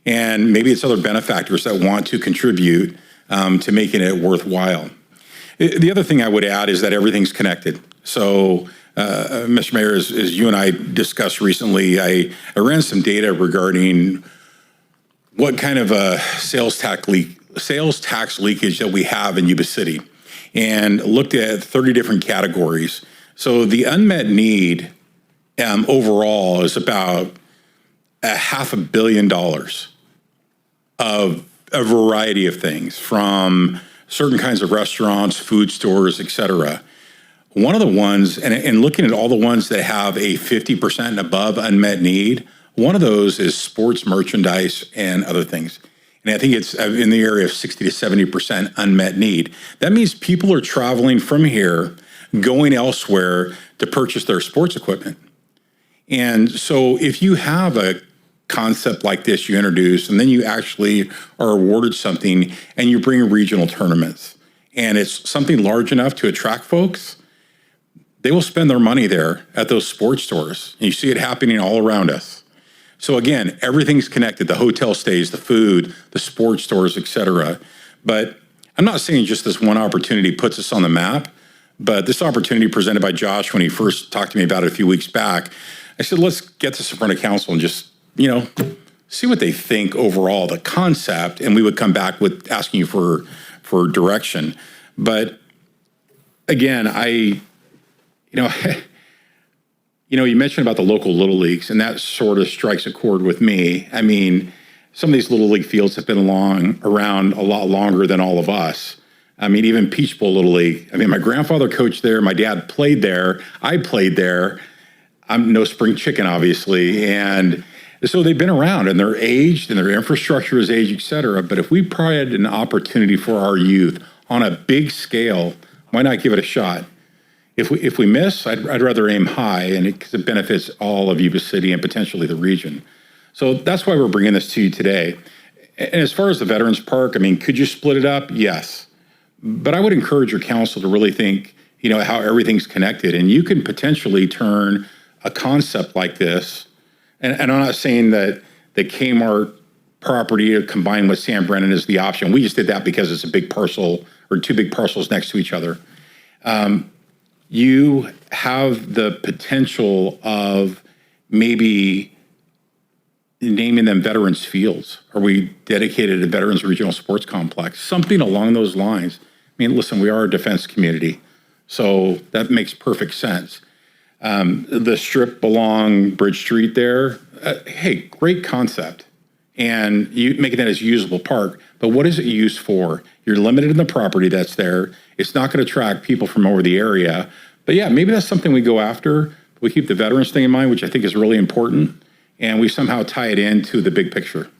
And maybe it's other benefactors that want to contribute to making it worthwhile. The other thing I would add is that everything's connected. So, Mr. Mayor, as you and I discussed recently, I ran some data regarding what kind of a sales tax leakage that we have in Yuba City, and looked at 30 different categories. So the unmet need overall is about $500 million of a variety of things, from certain kinds of restaurants, food stores, et cetera. One of the ones, and looking at all the ones that have a 50% and above unmet need, one of those is sports merchandise and other things. And I think it's in the area of 60 to 70% unmet need. That means people are traveling from here, going elsewhere to purchase their sports equipment. And so if you have a concept like this you introduce, and then you actually are awarded something and you bring regional tournaments, and it's something large enough to attract folks, they will spend their money there at those sports stores. And you see it happening all around us. So again, everything's connected: the hotel stays, the food, the sports stores, et cetera. But I'm not saying just this one opportunity puts us on the map, but this opportunity presented by Josh when he first talked to me about it a few weeks back, I said, let's get this in front of council and just, see what they think overall, the concept, and we would come back with asking you for direction. But again, you mentioned about the local Little Leagues, and that sort of strikes a chord with me. I mean, some of these Little League fields have been around a lot longer than all of us. I mean, even Peach Bowl Little League. I mean, my grandfather coached there. My dad played there. I played there. I'm no spring chicken, obviously. And so they've been around, and they're aged, and their infrastructure is aged, et cetera. But if we provide an opportunity for our youth on a big scale, why not give it a shot? If we miss, I'd rather aim high, and because it benefits all of Yuba City and potentially the region. So that's why we're bringing this to you today. And as far as the Veterans Park, I mean, could you split it up? Yes. But I would encourage your council to really think, how everything's connected. And you can potentially turn a concept like this, and I'm not saying that the Kmart property combined with San Brennan is the option. We just did that because it's a big parcel or two big parcels next to each other. You have the potential of maybe naming them Veterans Fields. Are we dedicated to Veterans Regional Sports Complex? Something along those lines. I mean, listen, we are a defense community, so that makes perfect sense. The strip along Bridge Street there, hey, great concept. And you making that as a usable park, but what is it used for? You're limited in the property that's there. It's not going to attract people from over the area. But yeah, maybe that's something we go after. We keep the veterans thing in mind, which I think is really important, and we somehow tie it into the big picture.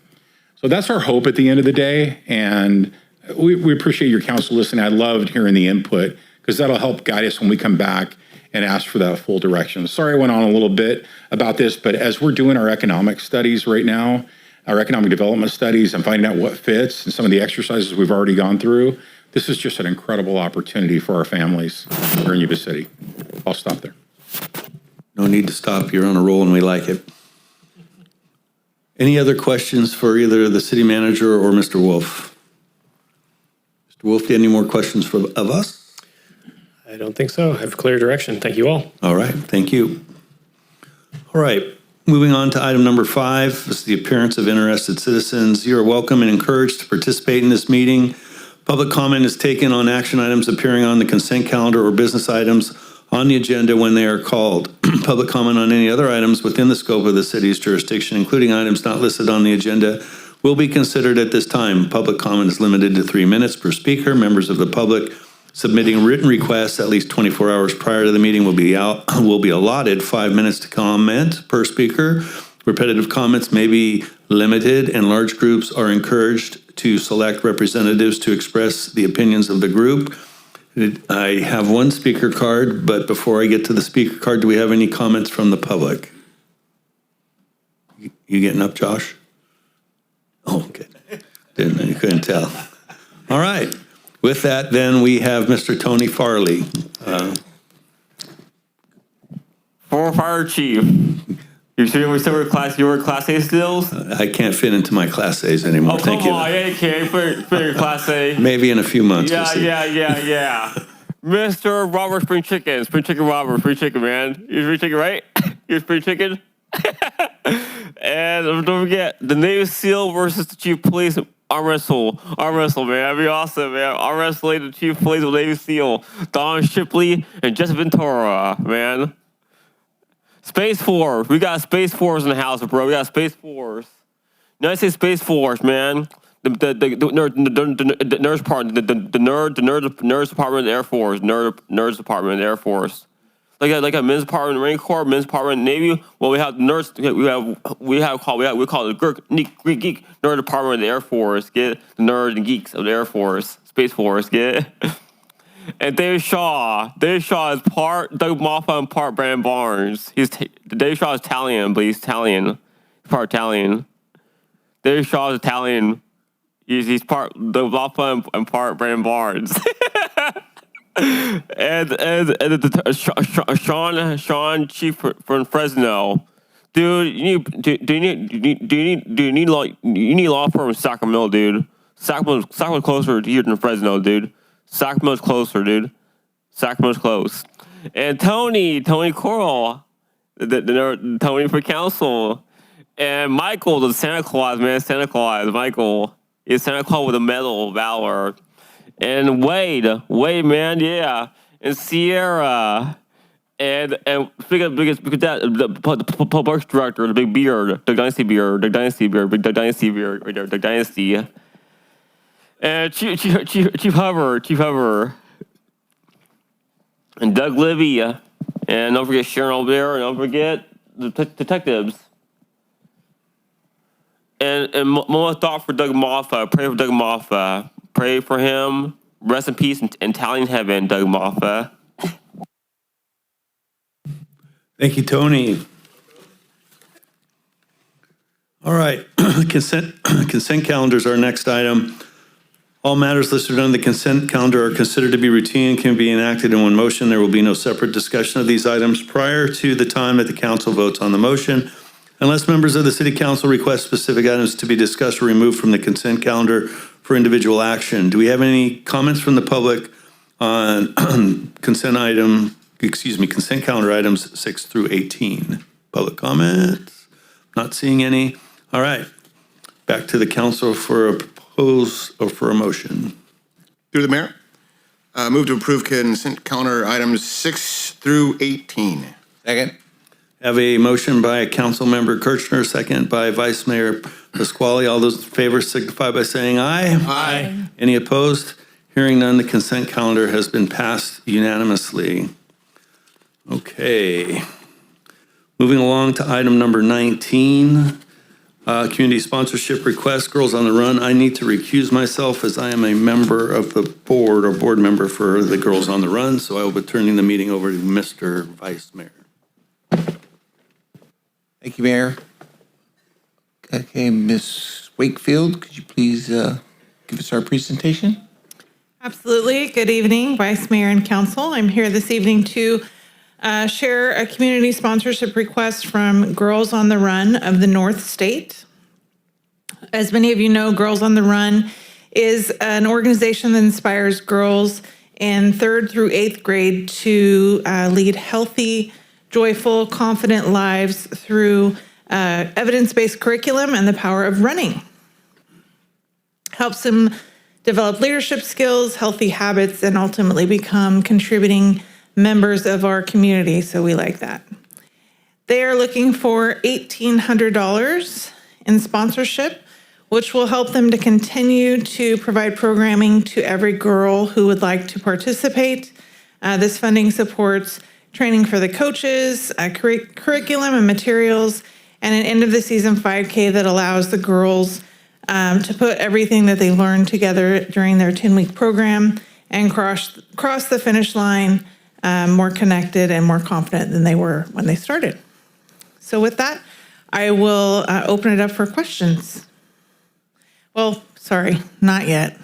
So that's our hope at the end of the day, and we appreciate your council listening. I loved hearing the input because that'll help guide us when we come back and ask for that full direction. Sorry I went on a little bit about this, but as we're doing our economic studies right now, our economic development studies and finding out what fits and some of the exercises we've already gone through, this is just an incredible opportunity for our families here in Yuba City. I'll stop there. No need to stop. You're on a roll and we like it. Any other questions for either the city manager or Mr. Wolffe? Mr. Wolffe, do you have any more questions of us? I don't think so. I have clear direction. Thank you all. All right, thank you. All right, moving on to item number 5, this is the appearance of interested citizens. You are welcome and encouraged to participate in this meeting. Public comment is taken on action items appearing on the consent calendar or business items on the agenda when they are called. Public comment on any other items within the scope of the city's jurisdiction, including items not listed on the agenda, will be considered at this time. Public comment is limited to 3 minutes per speaker. Members of the public submitting written requests at least 24 hours prior to the meeting will be allotted 5 minutes to comment per speaker. Repetitive comments may be limited, and large groups are encouraged to select representatives to express the opinions of the group. I have one speaker card, but before I get to the speaker card, do we have any comments from the public? You getting up, Josh? Oh, okay. You couldn't tell. All right. With that, then, we have Mr. Tony Farley. Former fire chief. You sure we're still class? You were class A stills? I can't fit into my class A's anymore. Oh, Thank come you. on, yeah, you can. Put your class A. Maybe in a few months. Yeah, we'll see. yeah. Mr. Robert Spring Chicken. Spring Chicken Robert. Spring Chicken, man. You're Spring Chicken, right? You're Spring Chicken? And don't forget, the Navy SEAL versus the Chief Police arm wrestle, man. That'd be awesome, man. Arm wrestling the Chief Police with Navy SEAL. Don Shipley and Jesse Ventura, man. Space Force. We got Space Force in the house, bro. We got Space Force. United States Space Force, man. The nurse department, the nurse department of the Air Force, nurse department of the Air Force. Like a men's department, Marine Corps, men's department, Navy. Well, we have the nurse. We call it Greek geek nerd department of the Air Force. Get the nerds and geeks of the Air Force, Space Force. Get. And Dave Shaw is part Doug Moffa and part Brandon Barnes. Dave Shaw is Italian, but he's Italian. He's part Italian. Dave Shaw is Italian. He's part Doug Moffa and part Brandon Barnes. and Sean Chief from Fresno. Dude, you need law firm in Sacramento, dude. Sacramento's closer here than Fresno, dude. Sacramento's closer, dude. Sacramento's close. And Tony Coral, the Tony for council. And Michael, the Santa Claus, man. Santa Claus, Michael. He's Santa Claus with a Medal of Valor. And Wade, man, yeah. And Sierra. And because that the public works director, the big beard, Doug Dynasty beard, Doug Dynasty, right there, Doug Dynasty. And Chief Hover. And Doug Livy. And don't forget Sharon over there. And don't forget the detectives. And one thought for Doug Moffa. Pray for Doug Moffa. Pray for him. Rest in peace in Italian heaven, Doug Moffa. Thank you, Tony. All right, consent calendar is our next item. All matters listed on the consent calendar are considered to be routine and can be enacted in one motion. There will be no separate discussion of these items prior to the time that the council votes on the motion. Unless members of the city council request specific items to be discussed or removed from the consent calendar for individual action. Do we have any comments from the public on consent calendar items 6 through 18? Public comments? Not seeing any. All right. Back to the council for a for a motion. Through the mayor, move to approve consent calendar items 6 through 18. Second. Have a motion by Council Member Kirchner, second by Vice Mayor Pasquale. All those in favor signify by saying aye. Aye. Any opposed? Hearing none, the consent calendar has been passed unanimously. Okay. Moving along to item number 19, community sponsorship request, Girls on the Run. I need to recuse myself as I am a member of the board or board member for the Girls on the Run, so I will be turning the meeting over to Mr. Vice Mayor. Thank you, Mayor. Okay, Ms. Wakefield, could you please give us our presentation? Absolutely. Good evening, Vice Mayor and Council. I'm here this evening to share a community sponsorship request from Girls on the Run of the North State. As many of you know, Girls on the Run is an organization that inspires girls in 3rd through 8th grade to lead healthy, joyful, confident lives through evidence-based curriculum and the power of running. Helps them develop leadership skills, healthy habits, and ultimately become contributing members of our community, so we like that. They are looking for $1,800 in sponsorship, which will help them to continue to provide programming to every girl who would like to participate. This funding supports training for the coaches, curriculum and materials, and an end-of-the-season 5K that allows the girls to put everything that they learned together during their 10-week program and cross the finish line more connected and more confident than they were when they started. So with that, I will open it up for questions. Well, sorry, not yet.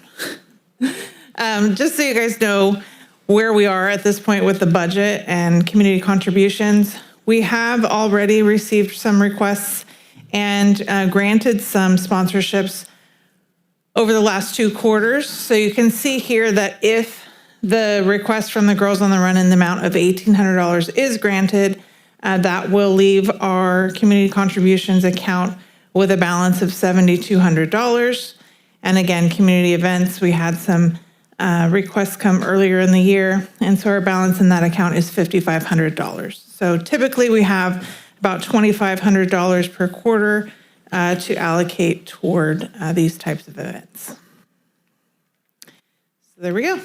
Just so you guys know where we are at this point with the budget and community contributions, we have already received some requests and granted some sponsorships over the last 2 quarters. So you can see here that if the request from the Girls on the Run in the amount of $1,800 is granted, that will leave our community contributions account with a balance of $7,200. And again, community events, we had some requests come earlier in the year, and so our balance in that account is $5,500. So typically we have about $2,500 per quarter to allocate toward these types of events. So there we go.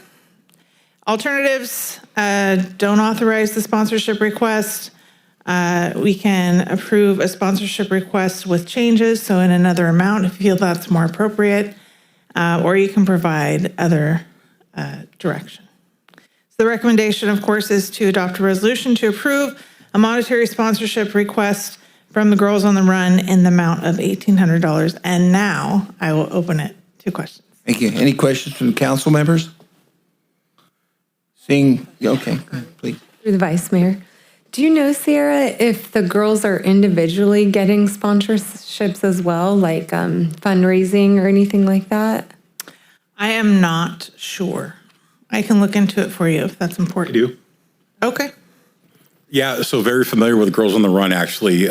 Alternatives, don't authorize the sponsorship request. We can approve a sponsorship request with changes, so in another amount if you feel that's more appropriate, or you can provide other direction. So the recommendation, of course, is to adopt a resolution to approve a monetary sponsorship request from the Girls on the Run in the amount of $1,800. And now I will open it to questions. Thank you. Any questions from the council members? Seeing, okay, please. Through the Vice Mayor. Do you know, Sierra, if the girls are individually getting sponsorships as well, like fundraising or anything like that? I am not sure. I can look into it for you if that's important. I do. Okay. Yeah, so very familiar with Girls on the Run, actually.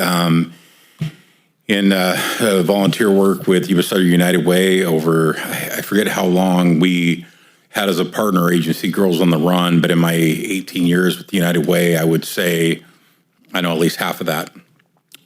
In volunteer work with Yuba-Sutter United Way over, I forget how long we had as a partner agency Girls on the Run, but in my 18 years with United Way, I would say I know at least half of that.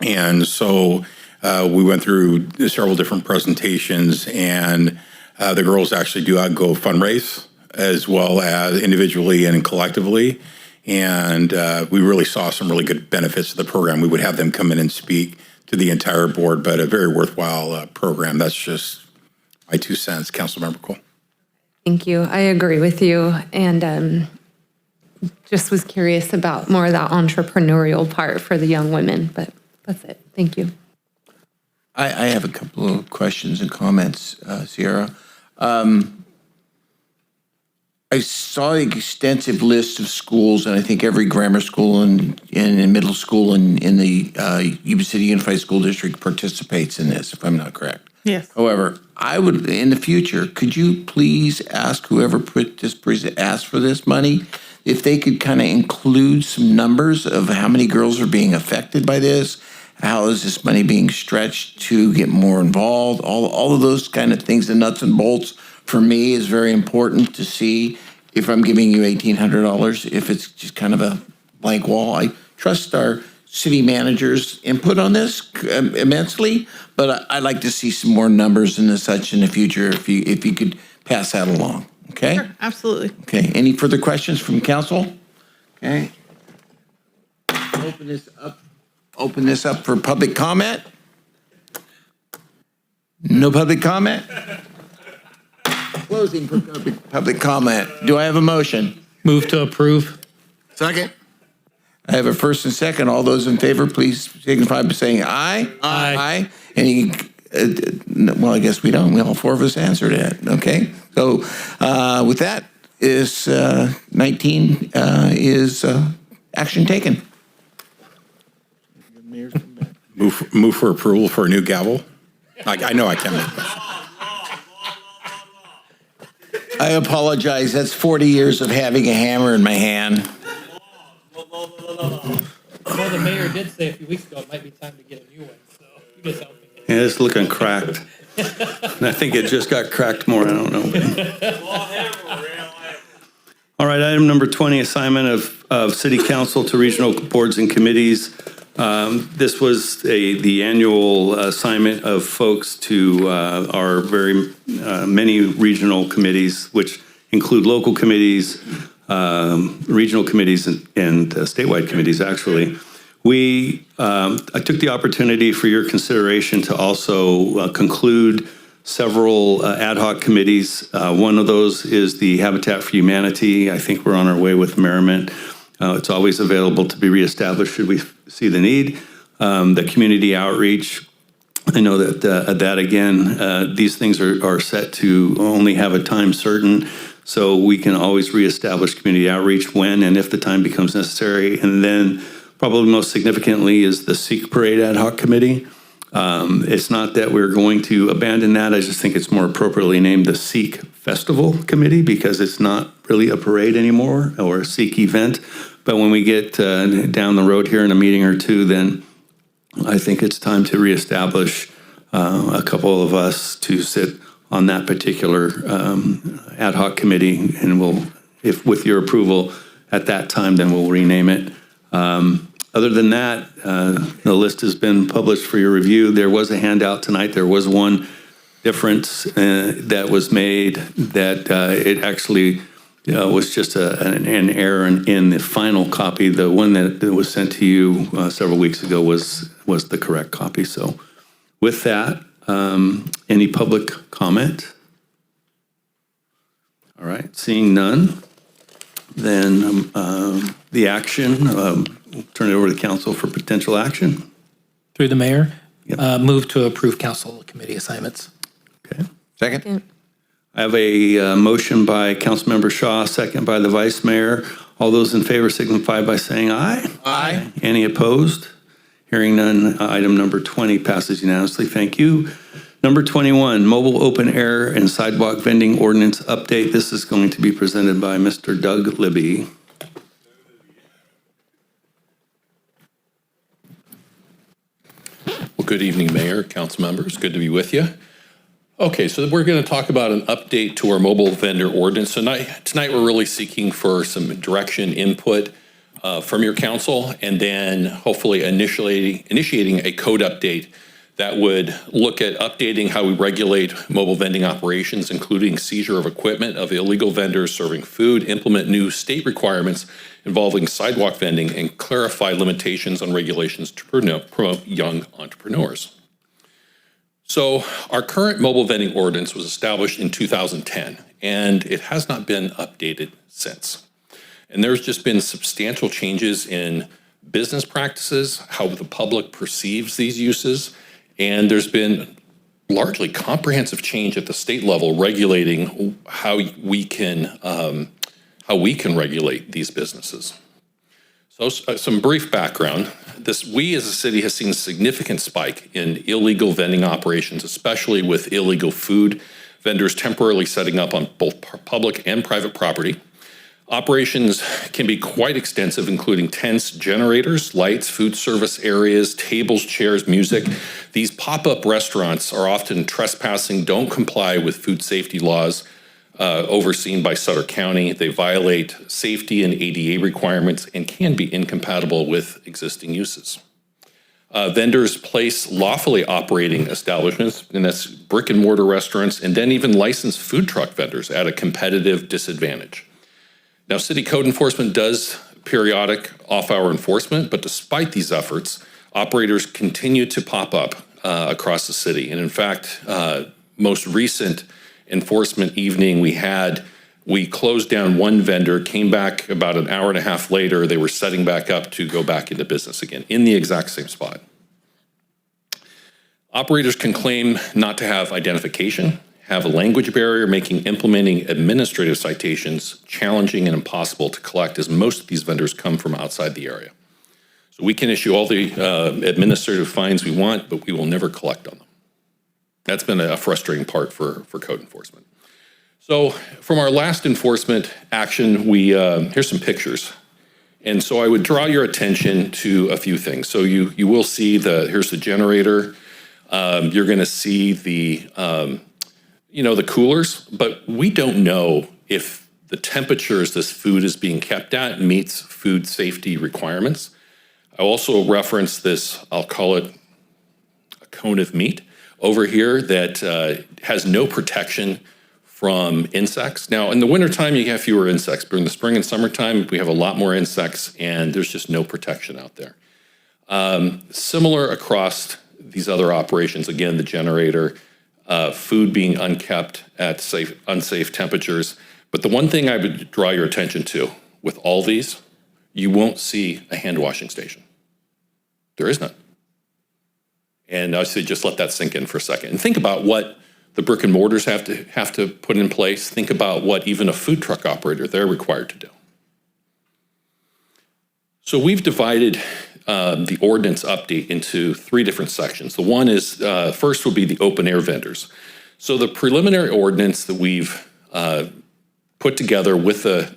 And so we went through several different presentations, and the girls actually do go fundraise as well as individually and collectively. And we really saw some really good benefits of the program. We would have them come in and speak to the entire board, but a very worthwhile program. That's just my 2 cents, Councilmember Cole. Thank you. I agree with you. And just was curious about more of that entrepreneurial part for the young women, but that's it. Thank you. I have a couple of questions and comments, Sierra. I saw an extensive list of schools, and I think every grammar school and middle school in the Yuba City Unified School District participates in this, if I'm not correct. Yes. However, I would, in the future, could you please ask whoever asked for this money, if they could kind of include some numbers of how many girls are being affected by this? How is this money being stretched to get more involved? All of those kind of things, the nuts and bolts, for me is very important to see if I'm giving you $1,800, if it's just kind of a blank wall. I trust our city manager's input on this immensely, but I'd like to see some more numbers and such in the future if you could pass that along, okay? Sure, absolutely. Okay, any further questions from council? Okay. Open this up for public comment. No public comment? Closing for public comment. Do I have a motion? Move to approve. Second? I have a first and second. All those in favor, please signify by saying aye. Aye. Any, well, I guess we don't. We all four of us answered it. Okay. So with that, is 19 is action taken. Move for approval for a new gavel. I know I can't make that. I apologize. That's 40 years of having a hammer in my hand. Well, the mayor did say a few weeks ago it might be time to get a new one, so you guys help me. Yeah, it's looking cracked. And I think it just got cracked more, I don't know. All right, item number 20, assignment of city council to regional boards and committees. This was the annual assignment of folks to our very many regional committees, which include local committees, regional committees, and statewide committees, actually. I took the opportunity for your consideration to also conclude several ad hoc committees. One of those is the Habitat for Humanity. I think we're on our way with Merriment. It's always available to be reestablished should we see the need. The community outreach, I know that again, these things are set to only have a time certain, so we can always reestablish community outreach when and if the time becomes necessary. And then probably most significantly is the Sikh Parade Ad Hoc Committee. It's not that we're going to abandon that. I just think it's more appropriately named the Sikh Festival Committee because it's not really a parade anymore or a Sikh event. But when we get down the road here in a meeting or two, then I think it's time to reestablish a couple of us to sit on that particular ad hoc committee. And we'll, if with your approval at that time, then we'll rename it. Other than that, the list has been published for your review. There was a handout tonight. There was one difference that was made that it actually was just an error in the final copy. The one that was sent to you several weeks ago was the correct copy. So with that, any public comment? All right, seeing none, then the action, we'll turn it over to council for potential action. Through the mayor, Yep. move to approve council committee assignments. Okay. Second? I have a motion by Councilmember Shaw, second by the Vice Mayor. All those in favor signify by saying aye. Aye. Any opposed? Hearing none, item number 20 passes unanimously. Thank you. Number 21, mobile open air and sidewalk vending ordinance update. This is going to be presented by Mr. Doug Libby. Well, good evening, Mayor, council members. Good to be with you. Okay, so we're going to talk about an update to our mobile vendor ordinance. Tonight we're really seeking for some direction, input from your council, and then hopefully initiating a code update that would look at updating how we regulate mobile vending operations, including seizure of equipment of illegal vendors serving food, implement new state requirements involving sidewalk vending, and clarify limitations on regulations to promote young entrepreneurs. So our current mobile vending ordinance was established in 2010, and it has not been updated since. And there's just been substantial changes in business practices, how the public perceives these uses, and there's been largely comprehensive change at the state level regulating how we can how we can regulate these businesses. So some brief background. We as a city has seen a significant spike in illegal vending operations, especially with illegal food vendors temporarily setting up on both public and private property. Operations can be quite extensive, including tents, generators, lights, food service areas, tables, chairs, music. These pop-up restaurants are often trespassing, don't comply with food safety laws overseen by Sutter County. They violate safety and ADA requirements and can be incompatible with existing uses. Vendors place lawfully operating establishments, and that's brick and mortar restaurants, and then even licensed food truck vendors at a competitive disadvantage. Now, city code enforcement does periodic off-hour enforcement, but despite these efforts, operators continue to pop up across the city. And in fact, most recent enforcement evening we closed down one vendor, came back about an hour and a half later, they were setting back up to go back into business again in the exact same spot. Operators can claim not to have identification, have a language barrier, making implementing administrative citations challenging and impossible to collect, as most of these vendors come from outside the area. So we can issue all the administrative fines we want, but we will never collect on them. That's been a frustrating part for code enforcement. So from our last enforcement action, here's some pictures. And so I would draw your attention to a few things. So you will see here's the generator. You're gonna see the coolers, but we don't know if the temperatures this food is being kept at meets food safety requirements. I also reference this, I'll call it a cone of meat over here that has no protection from insects. Now, in the wintertime, you have fewer insects. During the spring and summertime, we have a lot more insects, and there's just no protection out there. Similar across these other operations, again, the generator, food being unkept at unsafe temperatures. But the one thing I would draw your attention to with all these, you won't see a hand washing station. There is none. And I say just let that sink in for a second. And think about what the brick and mortars have to put in place. Think about what even a food truck operator, they're required to do. So we've divided the ordinance update into 3 different sections. The one is, first will be the open air vendors. So the preliminary ordinance that we've put together with a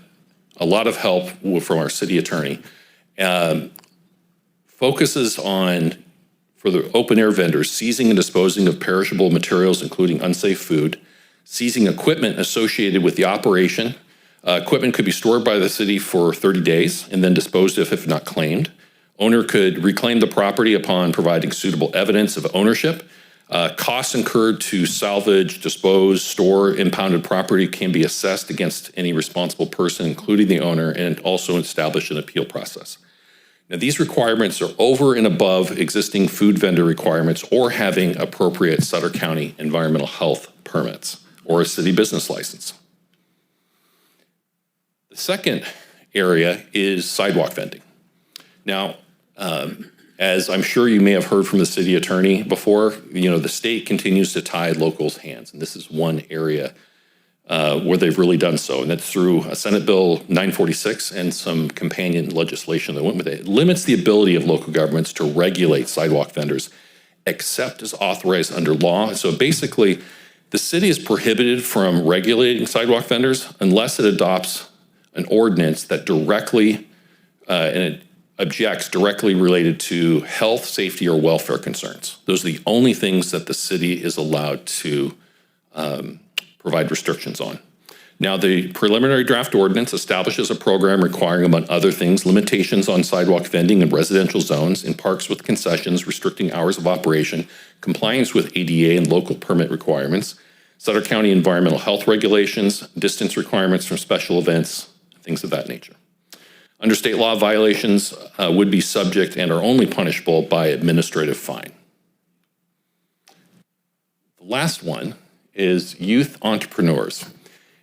lot of help from our city attorney focuses on, for the open air vendors, seizing and disposing of perishable materials, including unsafe food, seizing equipment associated with the operation. Equipment could be stored by the city for 30 days and then disposed of if not claimed. Owner could reclaim the property upon providing suitable evidence of ownership. Costs incurred to salvage, dispose, store impounded property can be assessed against any responsible person, including the owner, and also establish an appeal process. Now, these requirements are over and above existing food vendor requirements or having appropriate Sutter County environmental health permits or a city business license. The second area is sidewalk vending. Now, as I'm sure you may have heard from the city attorney before, the state continues to tie locals' hands, and this is one area where they've really done so, and that's through a Senate Bill 946 and some companion legislation that went with it. It limits the ability of local governments to regulate sidewalk vendors, except as authorized under law. So basically, the city is prohibited from regulating sidewalk vendors unless it adopts an ordinance that directly and it objects directly related to health, safety, or welfare concerns. Those are the only things that the city is allowed to provide restrictions on. Now, the preliminary draft ordinance establishes a program requiring, among other things, limitations on sidewalk vending in residential zones, in parks with concessions, restricting hours of operation, compliance with ADA and local permit requirements, Sutter County environmental health regulations, distance requirements from special events, things of that nature. Under state law, violations would be subject and are only punishable by administrative fine. The last one is youth entrepreneurs.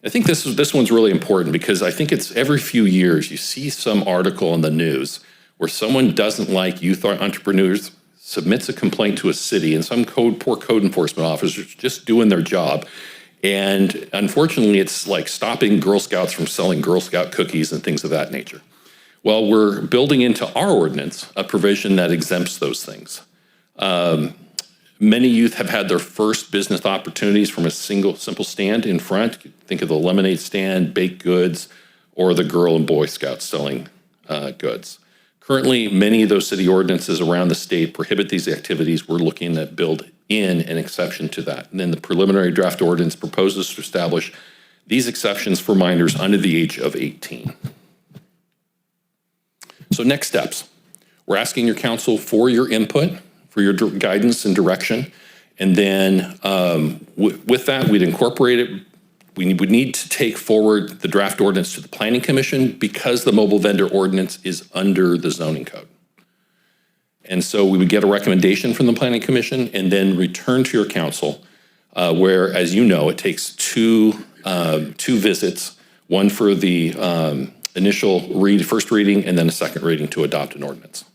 I think this one's really important because I think it's every few years you see some article in the news where someone doesn't like youth entrepreneurs, submits a complaint to a city, and some poor code enforcement officers just doing their job And unfortunately, it's like stopping Girl Scouts from selling Girl Scout cookies and things of that nature. Well, we're building into our ordinance a provision that exempts those things. Many youth have had their first business opportunities from a simple stand in front. Think of the lemonade stand, baked goods, or the Girl and Boy Scouts selling goods. Currently, many of those city ordinances around the state prohibit these activities. We're looking to build in an exception to that. And then the preliminary draft ordinance proposes to establish these exceptions for minors under the age of 18. So next steps. We're asking your council for your input, for your guidance and direction. And then with that, we'd incorporate it. We would need to take forward the draft ordinance to the Planning Commission because the mobile vendor ordinance is under the zoning code. And so we would get a recommendation from the Planning Commission and then return to your council, where, as you know, it takes two visits, one for the initial first reading and then a second reading to adopt an ordinance.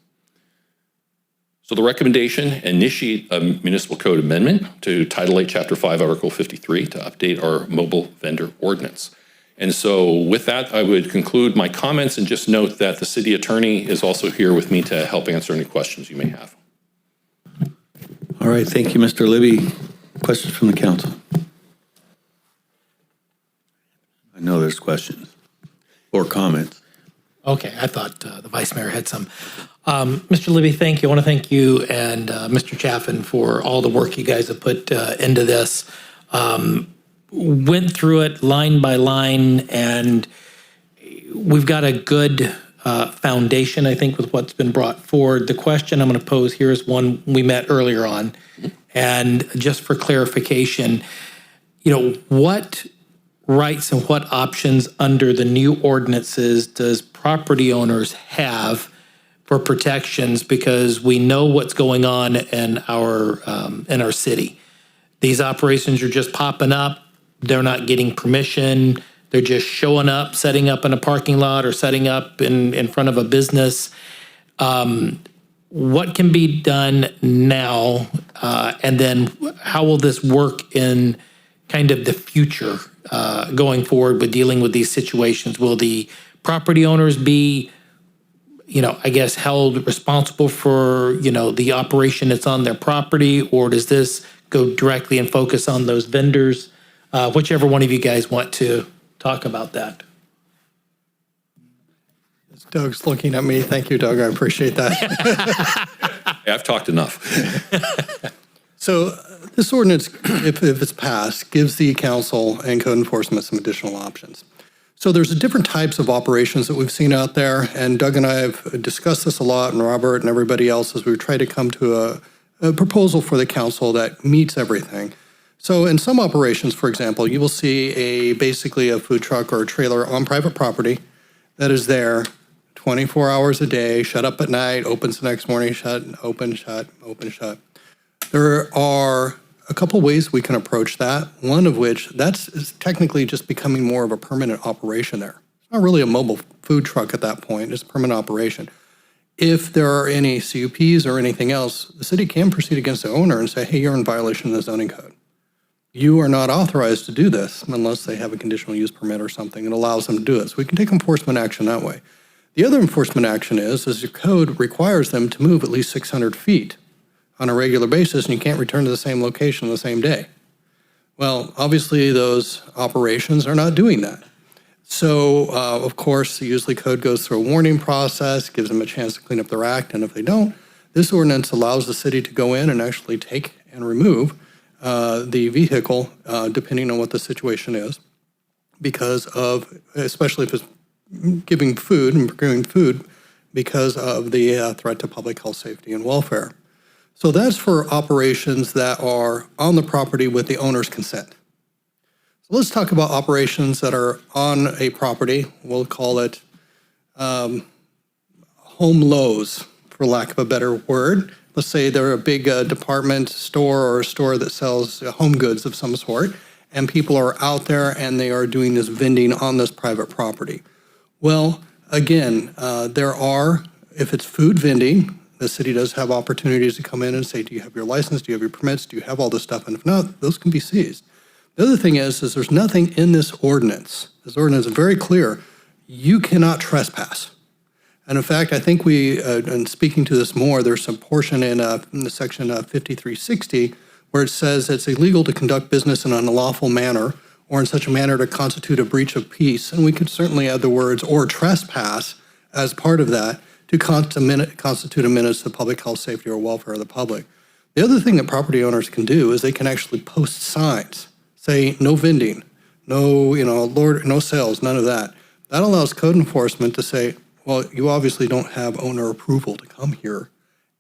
So the recommendation, initiate a municipal code amendment to Title 8, Chapter 5, Article 53 to update our mobile vendor ordinance. And so with that, I would conclude my comments and just note that the city attorney is also here with me to help answer any questions you may have. All right, thank you, Mr. Libby. Questions from the council? I know there's questions or comments. Okay, I thought the vice mayor had some. Mr. Libby, thank you. I want to thank you and Mr. Chaffin for all the work you guys have put into this. Went through it line by line, and we've got a good foundation, I think, with what's been brought forward. The question I'm going to pose here is one we met earlier on. And just for clarification, what rights and what options under the new ordinances does property owners have for protections? Because we know what's going on in our city. These operations are just popping up. They're not getting permission. They're just showing up, setting up in a parking lot or setting up in front of a business. What can be done now? And then how will this work in kind of the future going forward with dealing with these situations? Will the property owners be, I guess, held responsible for, the operation that's on their property? Or does this go directly and focus on those vendors? Whichever one of you guys want to talk about that. Doug's looking at me. Thank you, Doug. I appreciate that. Yeah, I've talked enough. So this ordinance, if it's passed, gives the council and code enforcement some additional options. So there's different types of operations that we've seen out there, and Doug and I have discussed this a lot, and Robert and everybody else, as we've tried to come to a proposal for the council that meets everything. So in some operations, for example, you will see basically a food truck or a trailer on private property that is there 24 hours a day, shut up at night, opens the next morning, shut, open, shut, open, shut. There are a couple ways we can approach that, one of which is technically just becoming more of a permanent operation there. It's not really a mobile food truck at that point, it's a permanent operation. If there are any CUPs or anything else, the city can proceed against the owner and say, hey, you're in violation of the zoning code. You are not authorized to do this unless they have a conditional use permit or something that allows them to do it. So we can take enforcement action that way. The other enforcement action is your code requires them to move at least 600 feet on a regular basis, and you can't return to the same location the same day. Well, obviously those operations are not doing that. So, of course, usually code goes through a warning process, gives them a chance to clean up their act, and if they don't, this ordinance allows the city to go in and actually take and remove the vehicle, depending on what the situation is, because of, especially if it's giving food and procuring food, because of the threat to public health, safety, and welfare. So that's for operations that are on the property with the owner's consent. So let's talk about operations that are on a property. We'll call it home lows, for lack of a better word. Let's say they're a big department store or a store that sells home goods of some sort, and people are out there and they are doing this vending on this private property. Well, again, if it's food vending, the city does have opportunities to come in and say, do you have your license? Do you have your permits? Do you have all this stuff? And if not, those can be seized. The other thing is there's nothing in this ordinance. This ordinance is very clear. You cannot trespass. And in fact, I think and speaking to this more, there's some portion in the section 5360 where it says it's illegal to conduct business in an unlawful manner or in such a manner to constitute a breach of peace. And we could certainly add the words or trespass as part of that to constitute a menace to the public health, safety, or welfare of the public. The other thing that property owners can do is they can actually post signs, say no vending, no sales, none of that. That allows code enforcement to say, well, you obviously don't have owner approval to come here.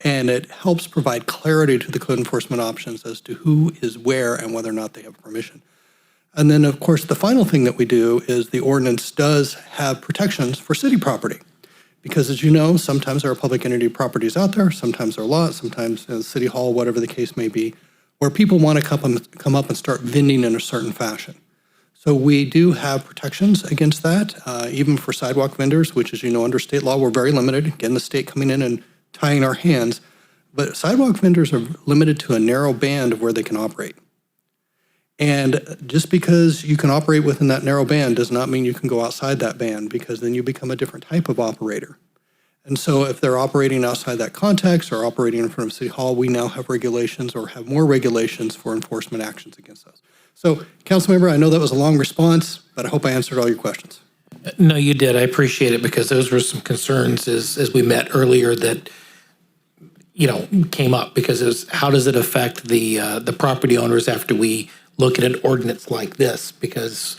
And it helps provide clarity to the code enforcement options as to who is where and whether or not they have permission. And then, of course, the final thing that we do is the ordinance does have protections for city property. Because as you know, sometimes there are public entity properties out there, sometimes there are lots, sometimes in City Hall, whatever the case may be, where people want to come up and start vending in a certain fashion. So we do have protections against that, even for sidewalk vendors, which, as you know, under state law, we're very limited. Again, the state coming in and tying our hands. But sidewalk vendors are limited to a narrow band of where they can operate. And just because you can operate within that narrow band does not mean you can go outside that band, because then you become a different type of operator. And so if they're operating outside that context or operating in front of City Hall, we now have regulations or have more regulations for enforcement actions against those. So, Councilmember, I know that was a long response, but I hope I answered all your questions. No, you did. I appreciate it, because those were some concerns as we met earlier that, came up, because it was, how does it affect the property owners after we look at an ordinance like this? Because,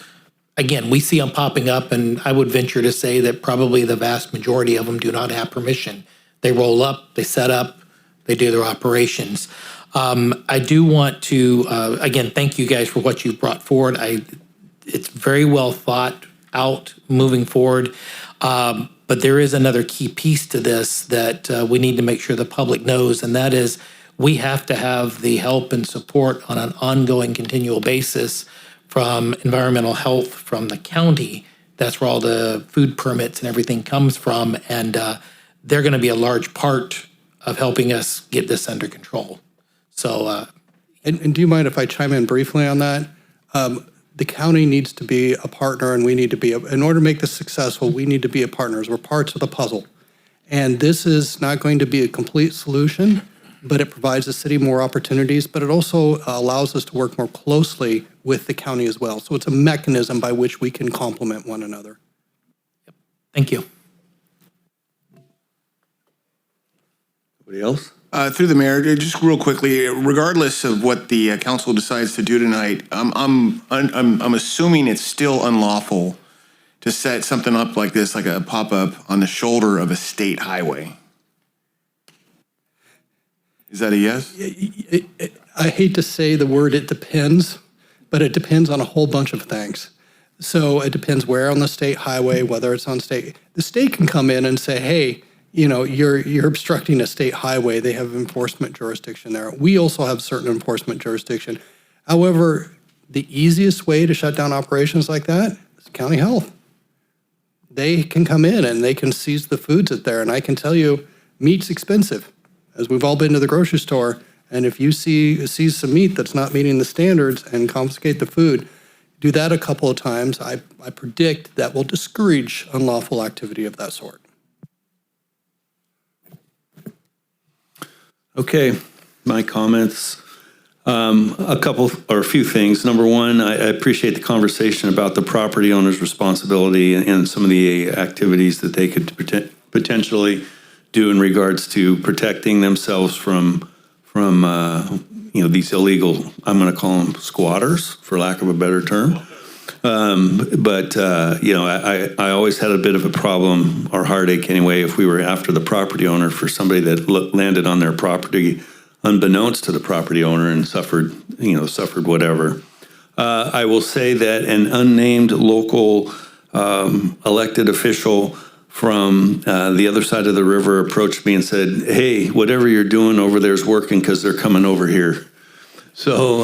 again, we see them popping up, and I would venture to say that probably the vast majority of them do not have permission. They roll up, they set up, they do their operations. I do want to, again, thank you guys for what you brought forward. It's very well thought out moving forward. But there is another key piece to this that we need to make sure the public knows, and that is we have to have the help and support on an ongoing, continual basis from environmental health, from the county. That's where all the food permits and everything comes from, and they're going to be a large part of helping us get this under control. So, and do you mind if I chime in briefly on that? The county needs to be a partner, and we need to be, in order to make this successful, we need to be a partners. We're parts of the puzzle. And this is not going to be a complete solution, but it provides the city more opportunities, but it also allows us to work more closely with the county as well. So it's a mechanism by which we can complement one another. Thank you. Anybody else? Through the mayor, just real quickly, regardless of what the council decides to do tonight, I'm assuming it's still unlawful to set something up like this, like a pop-up on the shoulder of a state highway. Is that a yes? I hate to say the word it depends, but it depends on a whole bunch of things. So it depends where on the state highway, whether it's on state. The state can come in and say, hey, you're obstructing a state highway. They have enforcement jurisdiction there. We also have certain enforcement jurisdiction. However, the easiest way to shut down operations like that is county health. They can come in and they can seize the foods that's there. And I can tell you, meat's expensive, as we've all been to the grocery store. And if you seize some meat that's not meeting the standards and confiscate the food, do that a couple of times, I predict that will discourage unlawful activity of that sort. Okay, my comments. A few things. Number one, I appreciate the conversation about the property owner's responsibility and some of the activities that they could potentially do in regards to protecting themselves from these illegal, I'm going to call them squatters, for lack of a better term. I always had a bit of a problem, or heartache anyway, if we were after the property owner for somebody that landed on their property unbeknownst to the property owner and suffered whatever. I will say that an unnamed local elected official from the other side of the river approached me and said, hey, whatever you're doing over there is working because they're coming over here. So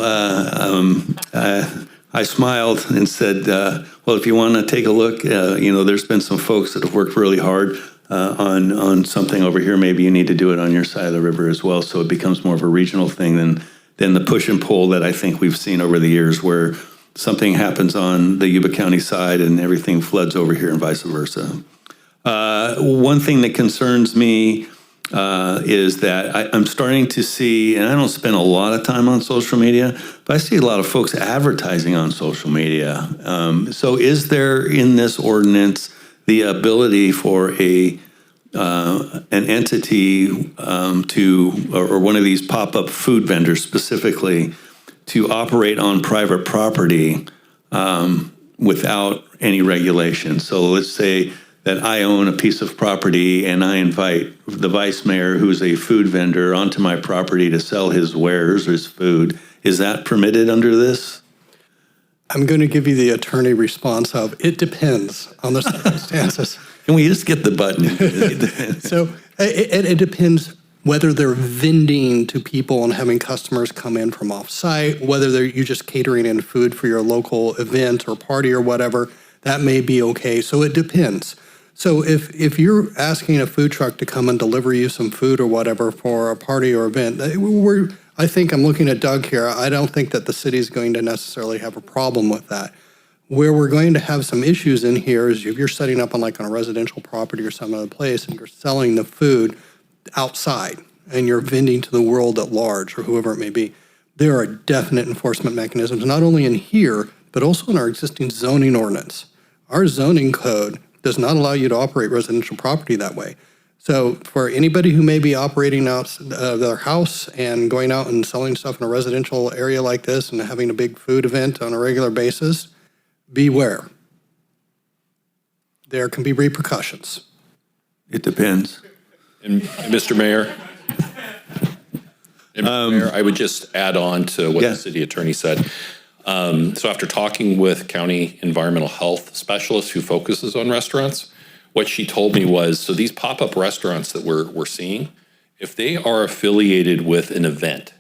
I smiled and said, well, if you want to take a look, there's been some folks that have worked really hard on something over here. Maybe you need to do it on your side of the river as well. So it becomes more of a regional thing than the push and pull that I think we've seen over the years, where something happens on the Yuba County side and everything floods over here and vice versa. One thing that concerns me is that I'm starting to see, and I don't spend a lot of time on social media, but I see a lot of folks advertising on social media. So is there in this ordinance the ability for an entity or one of these pop-up food vendors specifically to operate on private property without any regulation? So let's say that I own a piece of property and I invite the vice mayor, who's a food vendor, onto my property to sell his wares or his food. Is that permitted under this? I'm going to give you the attorney response of, it depends on the circumstances. Can we just get the button? So it depends whether they're vending to people and having customers come in from off-site, whether you're just catering in food for your local event or party or whatever, that may be okay. So it depends. So if you're asking a food truck to come and deliver you some food or whatever for a party or event, I think I'm looking at Doug here. I don't think that the city's going to necessarily have a problem with that. Where we're going to have some issues in here is if you're setting up on a residential property or some other place and you're selling the food outside and you're vending to the world at large or whoever it may be, there are definite enforcement mechanisms, not only in here, but also in our existing zoning ordinance. Our zoning code does not allow you to operate residential property that way. So for anybody who may be operating out their house and going out and selling stuff in a residential area like this and having a big food event on a regular basis, beware. There can be repercussions. It depends. And Mr. Mayor, I would just add on to what the city attorney said. So after talking with county environmental health specialist who focuses on restaurants, what she told me was, so these pop-up restaurants that we're seeing, if they are affiliated with an event,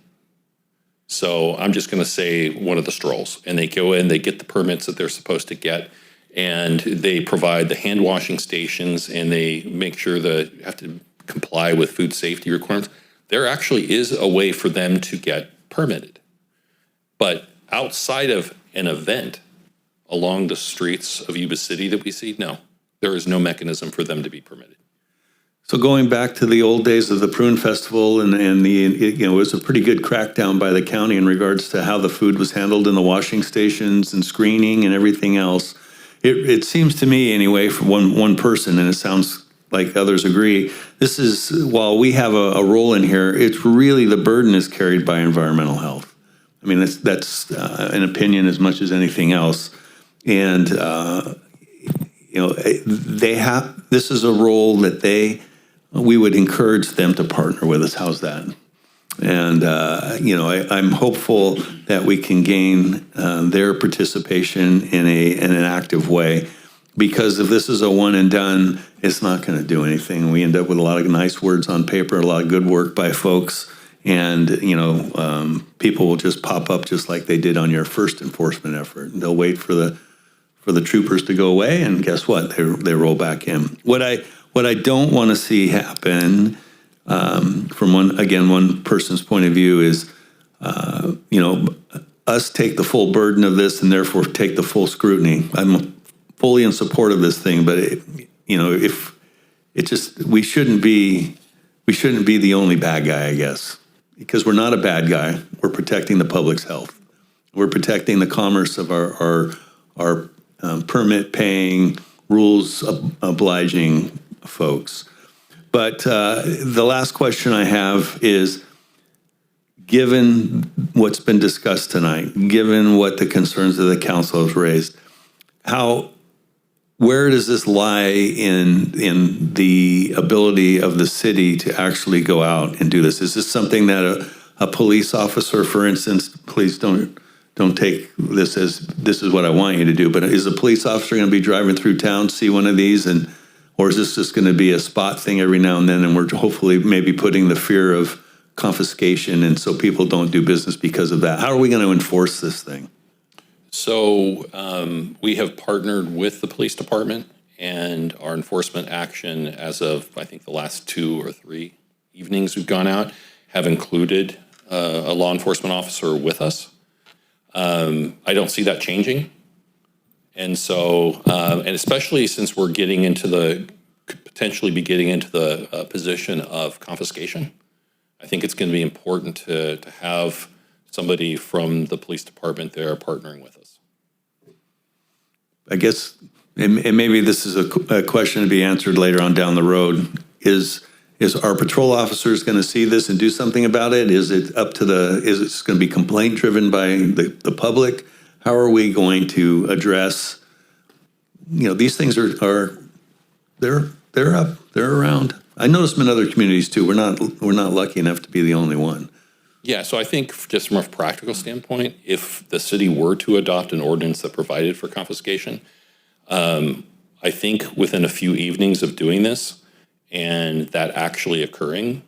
so I'm just going to say one of the strolls, and they go in, they get the permits that they're supposed to get, and they provide the hand washing stations, and they make sure that you have to comply with food safety requirements, there actually is a way for them to get permitted. But outside of an event along the streets of Yuba City that we see, no, there is no mechanism for them to be permitted. So going back to the old days of the Prune Festival and it was a pretty good crackdown by the county in regards to how the food was handled in the washing stations and screening and everything else. It seems to me anyway, for one person, and it sounds like others agree, this is, while we have a role in here, it's really the burden is carried by environmental health. I mean, that's an opinion as much as anything else. And, this is a role that we would encourage them to partner with us. How's that? And, I'm hopeful that we can gain their participation in an active way, because if this is a one and done, it's not going to do anything. We end up with a lot of nice words on paper, a lot of good work by folks, and, people will just pop up just like they did on your first enforcement effort. And they'll wait for the troopers to go away, and guess what? They roll back in. What I don't want to see happen, from one person's point of view, is us take the full burden of this and therefore take the full scrutiny. I'm fully in support of this thing, but we shouldn't be the only bad guy, I guess, because we're not a bad guy. We're protecting the public's health. We're protecting the commerce of our permit-paying, rules-obliging folks. But the last question I have is, given what's been discussed tonight, given what the concerns of the council has raised, where does this lie in the ability of the city to actually go out and do this? Is this something that a police officer, for instance, please don't take this as this is what I want you to do, but is a police officer going to be driving through town, see one of these, or is this just going to be a spot thing every now and then, and we're hopefully maybe putting the fear of confiscation, and so people don't do business because of that? How are we going to enforce this thing? So we have partnered with the police department, and our enforcement action as of, I think, the last 2 or 3 evenings we've gone out have included a law enforcement officer with us. I don't see that changing. And so, and especially since we're getting into could potentially be getting into the position of confiscation, I think it's going to be important to have somebody from the police department there partnering with us. I guess, and maybe this is a question to be answered later on down the road, is our patrol officers going to see this and do something about it? Is it up to is it going to be complaint driven by the public? How are we going to address, these things they're up, they're around. I notice them in other communities too. We're not lucky enough to be the only one. Yeah, so I think just from a practical standpoint, if the city were to adopt an ordinance that provided for confiscation, I think within a few evenings of doing this and that actually occurring,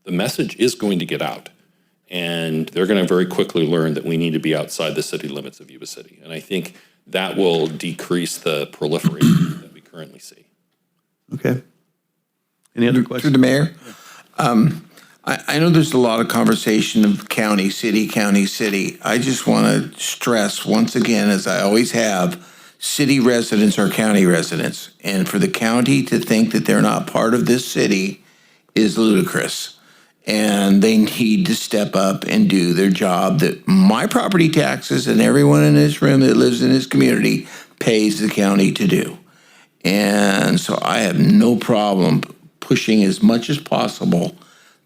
the message is going to get out. And they're going to very quickly learn that we need to be outside the city limits of Yuba City. And I think that will decrease the proliferation that we currently see. Okay. Any other questions? Through the mayor? I know there's a lot of conversation of county, city. I just want to stress once again, as I always have, city residents are county residents. And for the county to think that they're not part of this city is ludicrous. And they need to step up and do their job that my property taxes and everyone in this room that lives in this community pays the county to do. And so I have no problem pushing as much as possible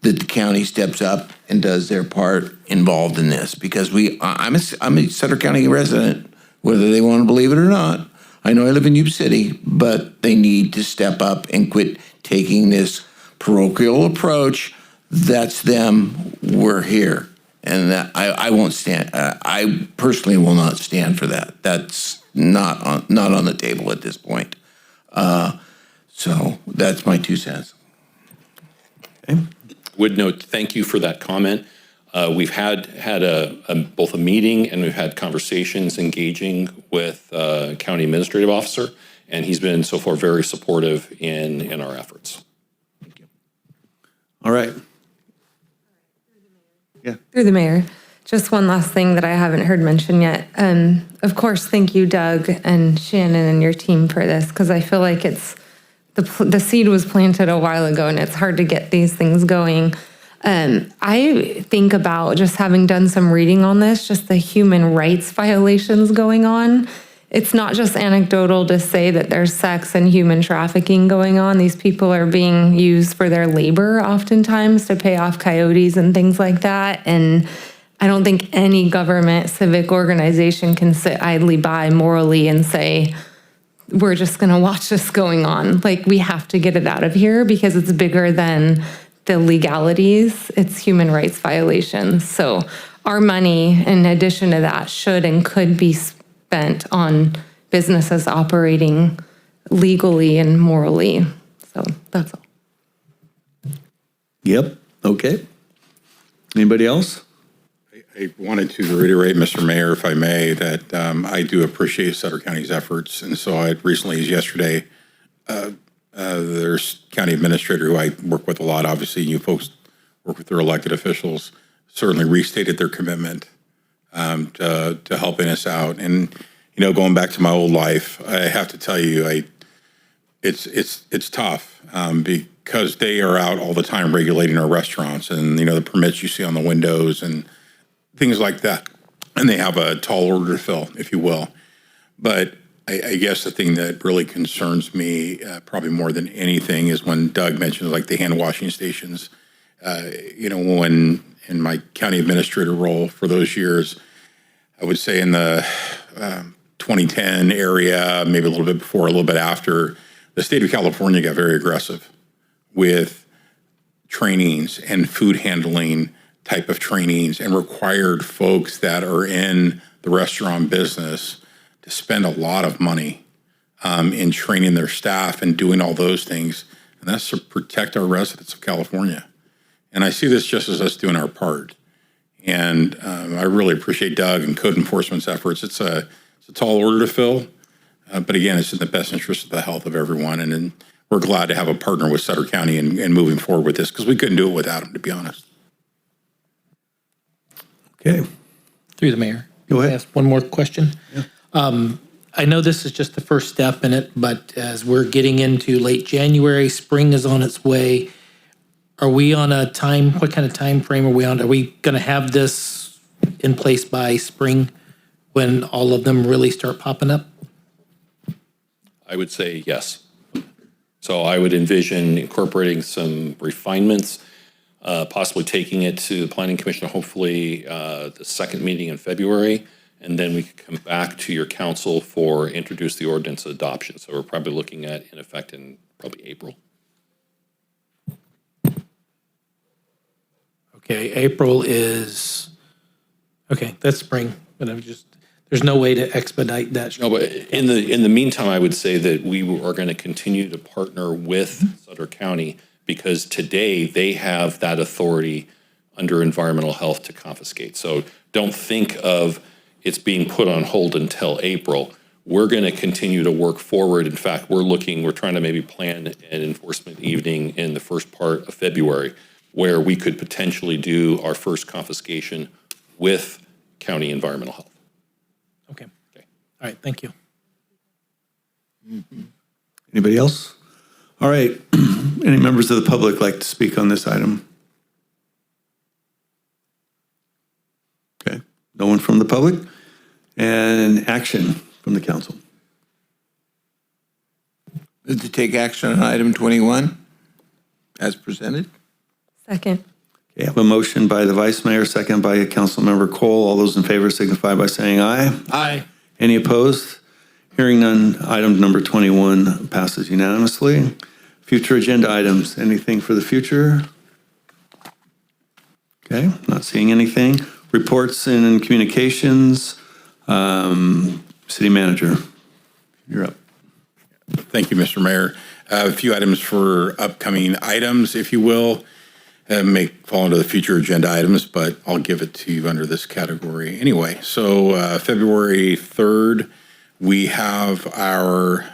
that the county steps up and does their part involved in this, because I'm a Sutter County resident, whether they want to believe it or not. I know I live in Yuba City, but they need to step up and quit taking this parochial approach. That's them, we're here. And that I won't stand, I personally will not stand for that. That's not on the table at this point. So that's my 2 cents. Okay. Would note, thank you for that comment. We've had both a meeting and we've had conversations engaging with county administrative officer, and he's been so far very supportive in our efforts. Thank you. All right. Yeah. Through the mayor, just one last thing that I haven't heard mentioned yet. Of course, thank you, Doug and Shannon and your team for this, because I feel like it's the seed was planted a while ago and it's hard to get these things going. I think about, just having done some reading on this, just the human rights violations going on. It's not just anecdotal to say that there's sex and human trafficking going on. These people are being used for their labor oftentimes to pay off coyotes and things like that. And I don't think any government civic organization can sit idly by morally and say, we're just going to watch this going on. Like, we have to get it out of here because it's bigger than the legalities. It's human rights violations. So our money, in addition to that, should and could be spent on businesses operating legally and morally. So that's all. Yep. Okay. Anybody else? I wanted to reiterate, Mr. Mayor, if I may, that I do appreciate Sutter County's efforts. And so I recently, as yesterday, there's county administrator who I work with a lot, obviously, you folks work with their elected officials, certainly restated their commitment to helping us out. And, going back to my old life, I have to tell you, it's tough because they are out all the time regulating our restaurants and, the permits you see on the windows and things like that. And they have a tall order to fill, if you will. But I guess the thing that really concerns me probably more than anything is when Doug mentions like the hand washing stations. When in my county administrator role for those years, I would say in the 2010 area, maybe a little bit before, a little bit after, the state of California got very aggressive with trainings and food handling type of trainings and required folks that are in the restaurant business to spend a lot of money in training their staff and doing all those things. And that's to protect our residents of California. And I see this just as us doing our part. And I really appreciate Doug and code enforcement's efforts. It's a tall order to fill. But again, it's in the best interest of the health of everyone. And we're glad to have a partner with Sutter County and moving forward with this, because we couldn't do it without them, to be honest. Okay. Through the mayor. Go Can I ahead. ask one more question? I know this is just the first step in it, but as we're getting into late January, spring is on its way. Are we on a time, what kind of time frame are we on? Are we going to have this in place by spring when all of them really start popping up? I would say yes. So I would envision incorporating some refinements, possibly taking it to the Planning Commission, hopefully the second meeting in February, and then we could come back to your council for introduce the ordinance adoption. So we're probably looking at in effect in probably April. Okay, April is, okay, that's spring, but I'm just, there's no way to expedite that. No, but in the meantime, I would say that we are going to continue to partner with Sutter County because today they have that authority under environmental health to confiscate. So don't think of it's being put on hold until April. We're going to continue to work forward. In fact, we're trying to maybe plan an enforcement evening in the first part of February where we could potentially do our first confiscation with county environmental health. Okay. All right, thank you. Anybody else? All right. Any members of the public like to speak on this item? Okay. No one from the public? And action from the council. Move to take action on item 21 as presented. Second. Okay, I have a motion by the vice mayor, second by Councilmember Cole. All those in favor signify by saying aye. Aye. Any opposed? Hearing none, item number 21 passes unanimously. Future agenda items, anything for the future? Okay, not seeing anything. Reports and communications. City manager, you're up. Thank you, Mr. Mayor. A few items for upcoming items, if you will. May fall into the future agenda items, but I'll give it to you under this category anyway. So February 3rd, we have our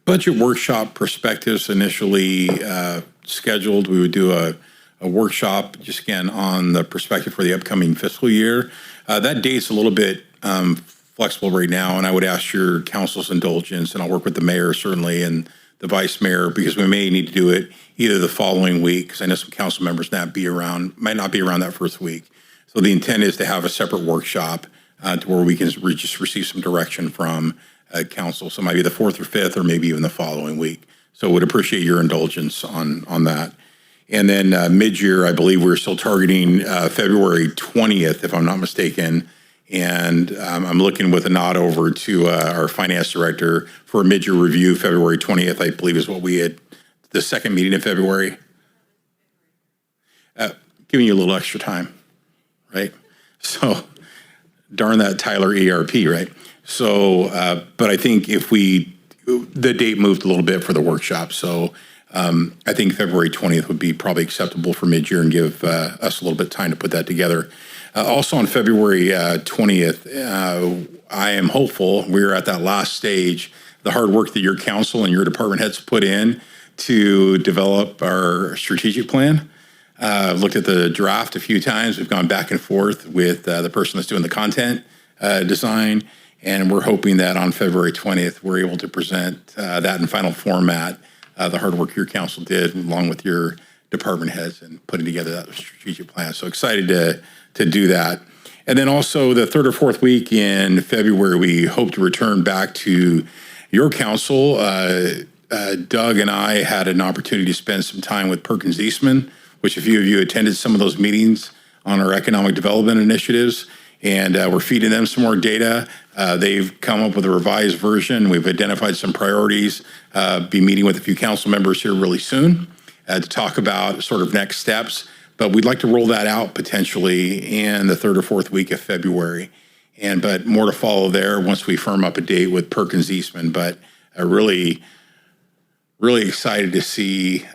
budget workshop perspectives initially scheduled. We would do a workshop just again on the perspective for the upcoming fiscal year. That date's a little bit flexible right now, and I would ask your council's indulgence, and I'll work with the mayor certainly and the vice mayor, because we may need to do it either the following week, because I know some council members might not be around that first week. So the intent is to have a separate workshop to where we can just receive some direction from council. So it might be the 4th or 5th, or maybe even the following week. So would appreciate your indulgence on that. And then mid-year, I believe we're still targeting February 20th, if I'm not mistaken. And I'm looking with a nod over to our finance director for a mid-year review. February 20th, I believe, is what we had, the second meeting in February. Giving you a little extra time, right? So darn that Tyler ERP, right? So, but I think the date moved a little bit for the workshop. So I think February 20th would be probably acceptable for mid-year and give us a little bit of time to put that together. Also on February 20th, I am hopeful we're at that last stage, the hard work that your council and your department heads put in to develop our strategic plan. I've looked at the draft a few times. We've gone back and forth with the person that's doing the content design, and we're hoping that on February 20th, we're able to present that in final format, the hard work your council did along with your department heads and putting together that strategic plan. So excited to do that. And then also the 3rd or 4th week in February, we hope to return back to your council. Doug and I had an opportunity to spend some time with Perkins Eastman, which a few of you attended some of those meetings on our economic development initiatives. And we're feeding them some more data. They've come up with a revised version. We've identified some priorities. Be meeting with a few council members here really soon to talk about sort of next steps. But we'd like to roll that out potentially in the 3rd or 4th week of February. But more to follow there once we firm up a date with Perkins Eastman. But really, really excited to see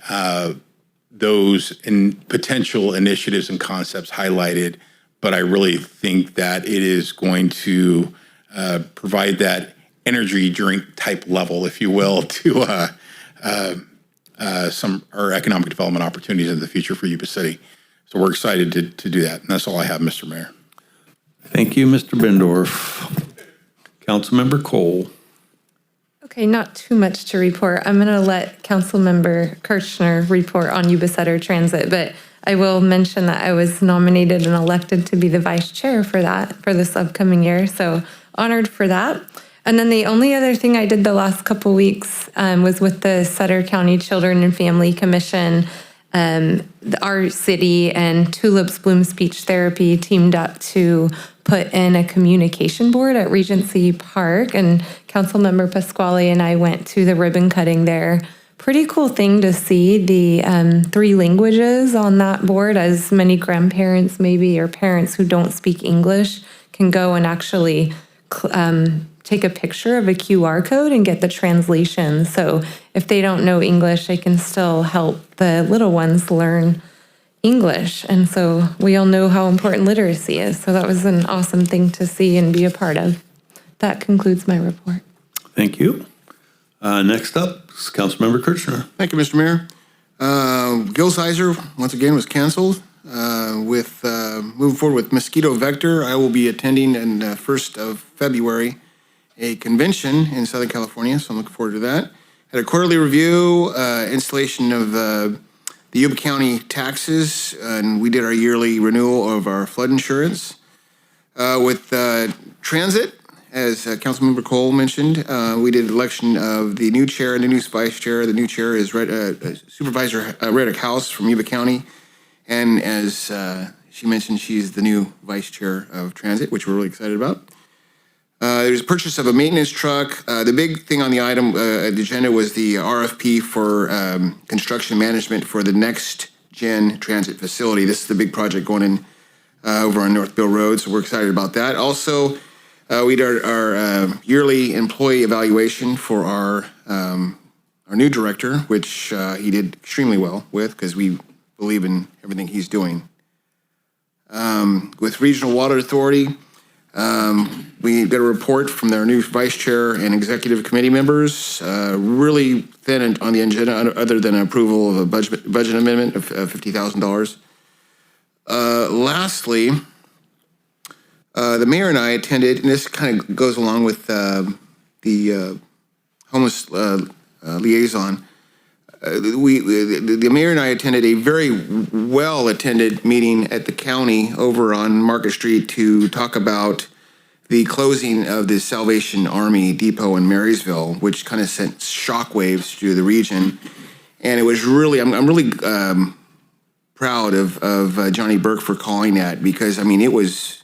those potential initiatives and concepts highlighted. But I really think that it is going to provide that energy drink type level, if you will, to some our economic development opportunities in the future for Yuba City. So we're excited to do that. And that's all I have, Mr. Mayor. Thank you, Mr. Bendorf. Councilmember Cole. Okay, not too much to report. I'm going to let Councilmember Kirchner report on Yuba-Sutter Transit, but I will mention that I was nominated and elected to be the vice chair for that for this upcoming year, so honored for that. And then the only other thing I did the last couple weeks was with the Sutter County Children and Family Commission. Our city and Tulips Bloom Speech Therapy teamed up to put in a communication board at Regency Park, and Councilmember Pasquale and I went to the ribbon cutting there. Pretty cool thing to see the 3 languages on that board, as many grandparents maybe or parents who don't speak English can go and actually take a picture of a QR code and get the translation. So if they don't know English, they can still help the little ones learn English. And so we all know how important literacy is. So that was an awesome thing to see and be a part of. That concludes my report. Thank you. Next up is Councilmember Kirchner. Thank you, Mr. Mayor. Gil Sizer, once again, was canceled. With moving forward with mosquito vector, I will be attending on the 1st of February a convention in Southern California, so I'm looking forward to that. Had a quarterly review, installation of the Yuba County taxes, and we did our yearly renewal of our flood insurance. With transit, as Councilmember Cole mentioned, we did election of the new chair and the new vice chair. The new chair is Supervisor Reddick House from Yuba County, and as she mentioned, she's the new vice chair of transit, which we're really excited about. There's purchase of a maintenance truck. The big thing on the item, the agenda, was the RFP for construction management for the next gen transit facility. This is the big project going in over on North Beale Road, so we're excited about that. Also, we did our yearly employee evaluation for our new director, which he did extremely well with, because we believe in everything he's doing. With Regional Water Authority, we got a report from their new vice chair and executive committee members, really thin on the agenda other than approval of a budget amendment of $50,000. Lastly, the mayor and I attended, and this kind of goes along with the homeless liaison. The mayor and I attended a very well-attended meeting at the county over on Market Street to talk about the closing of the Salvation Army depot in Marysville, which kind of sent shockwaves through the region. And it was really, I'm really proud of Johnny Burke for calling that, because I mean it was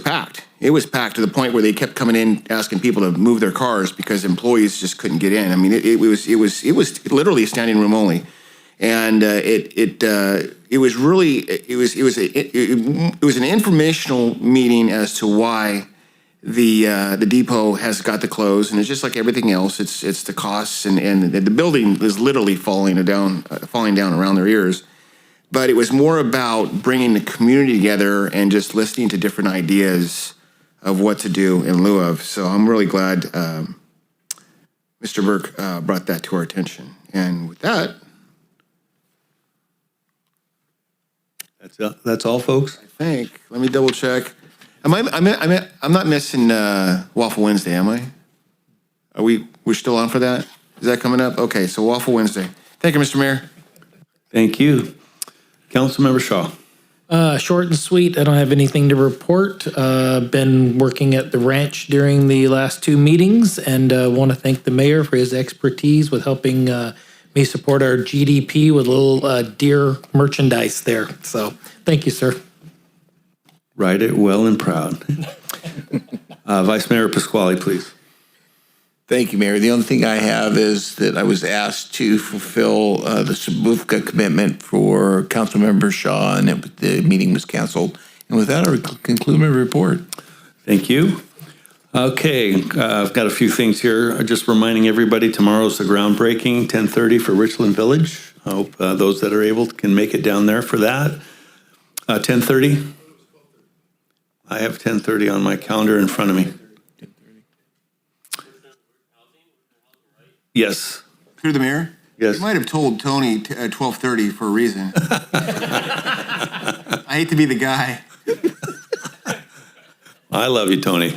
packed. It was packed to the point where they kept coming in asking people to move their cars because employees just couldn't get in. I mean, it was literally standing room only, and it was an informational meeting as to why the depot has got to close, and it's just like everything else. It's the costs, and the building is literally falling down around their ears. But it was more about bringing the community together and just listening to different ideas of what to do in lieu of. So I'm really glad Mr. Burke brought that to our attention. And with that, that's all, folks. I think. Let me double check. I'm not missing Waffle Wednesday, am I? We're still on for that? Is that coming up? Okay, so Waffle Wednesday. Thank you, Mr. Mayor. Thank you. Councilmember Shaw. Short and sweet. I don't have anything to report. Been working at the ranch during the last 2 meetings, and want to thank the mayor for his expertise with helping me support our GDP with a little deer merchandise there. So thank you, sir. Write it well and proud. Vice Mayor Pasquale, please. Thank you, Mayor. The only thing I have is that I was asked to fulfill the Sabufka commitment for Councilmember Shaw, and the meeting was canceled. And with that, I conclude my report. Thank you. Okay, I've got a few things here. Just reminding everybody, tomorrow's the groundbreaking, 10:30 for Richland Village. I hope those that are able can make it down there for that. 10:30? I have 10:30 on my calendar in front of me. Yes. Through the mayor? Yes. You might have told Tony 12:30 for a reason. I hate to be the guy. I love you, Tony.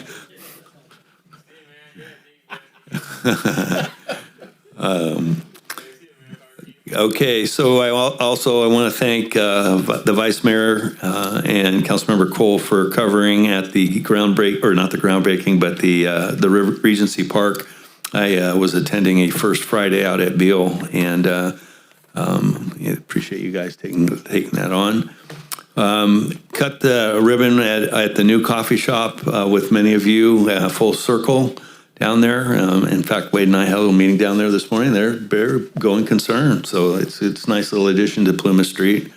Okay, so I want to thank the Vice Mayor and Councilmember Cole for covering at the not the groundbreaking, but the Regency Park. I was attending a First Friday out at Beale, and appreciate you guys taking that on. Cut the ribbon at the new coffee shop with many of you, Full Circle down there. In fact, Wade and I had a little meeting down there this morning. They're going concern, so it's a nice little addition to Plymouth Street.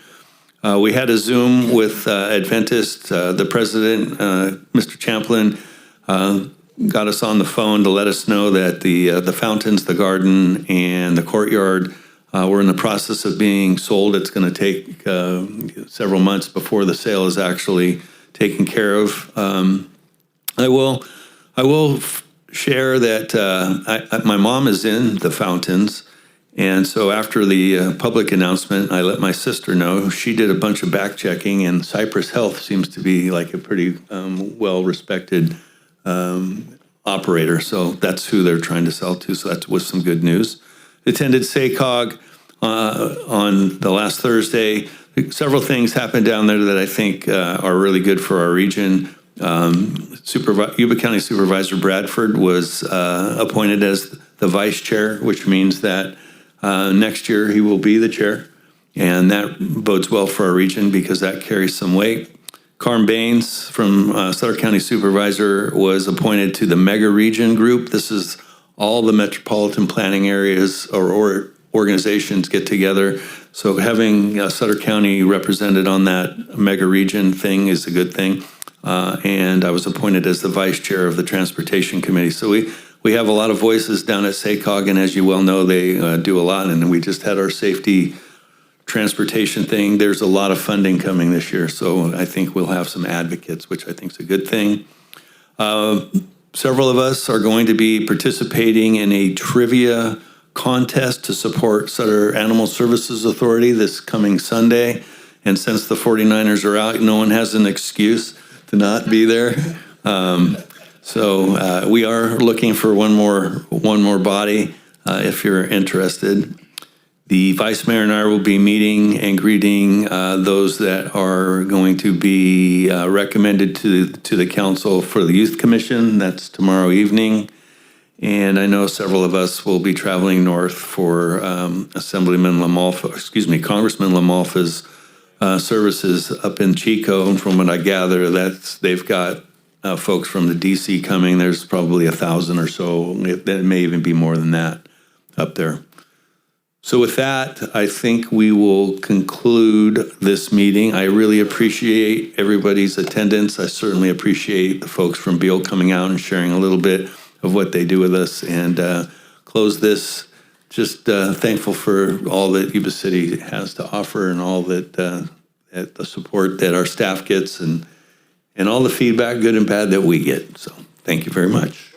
We had a Zoom with Adventist. The president, Mr. Champlin, got us on the phone to let us know that the fountains, the garden, and the courtyard were in the process of being sold. It's going to take several months before the sale is actually taken care of. I will share that my mom is in the fountains, and so after the public announcement, I let my sister know. She did a bunch of back checking, and Cypress Health seems to be like a pretty well-respected operator, so that's who they're trying to sell to, so that was some good news. Attended SACOG on the last Thursday. Several things happened down there that I think are really good for our region. Yuba County Supervisor Bradford was appointed as the vice chair, which means that next year he will be the chair, and that bodes well for our region because that carries some weight. Carm Baines from Sutter County Supervisor was appointed to the Mega Region Group. This is all the metropolitan planning areas or organizations get together. So having Sutter County represented on that Mega Region thing is a good thing. And I was appointed as the vice chair of the Transportation Committee. So we have a lot of voices down at SACOG, and as you well know, they do a lot. And we just had our safety transportation thing. There's a lot of funding coming this year, so I think we'll have some advocates, which I think is a good thing. Several of us are going to be participating in a trivia contest to support Sutter Animal Services Authority this coming Sunday. And since the 49ers are out, no one has an excuse to not be there. So we are looking for one more body if you're interested. The Vice Mayor and I will be meeting and greeting those that are going to be recommended to the council for the Youth Commission. That's tomorrow evening. And I know several of us will be traveling north for Congressman Lamalfa's services up in Chico. And from what I gather, they've got folks from the DC coming. There's probably 1,000 or so. It may even be more than that up there. So with that, I think we will conclude this meeting. I really appreciate everybody's attendance. I certainly appreciate the folks from Beale coming out and sharing a little bit of what they do with us, and close this just thankful for all that Yuba City has to offer and all that the support that our staff gets and all the feedback, good and bad, that we get. So thank you very much.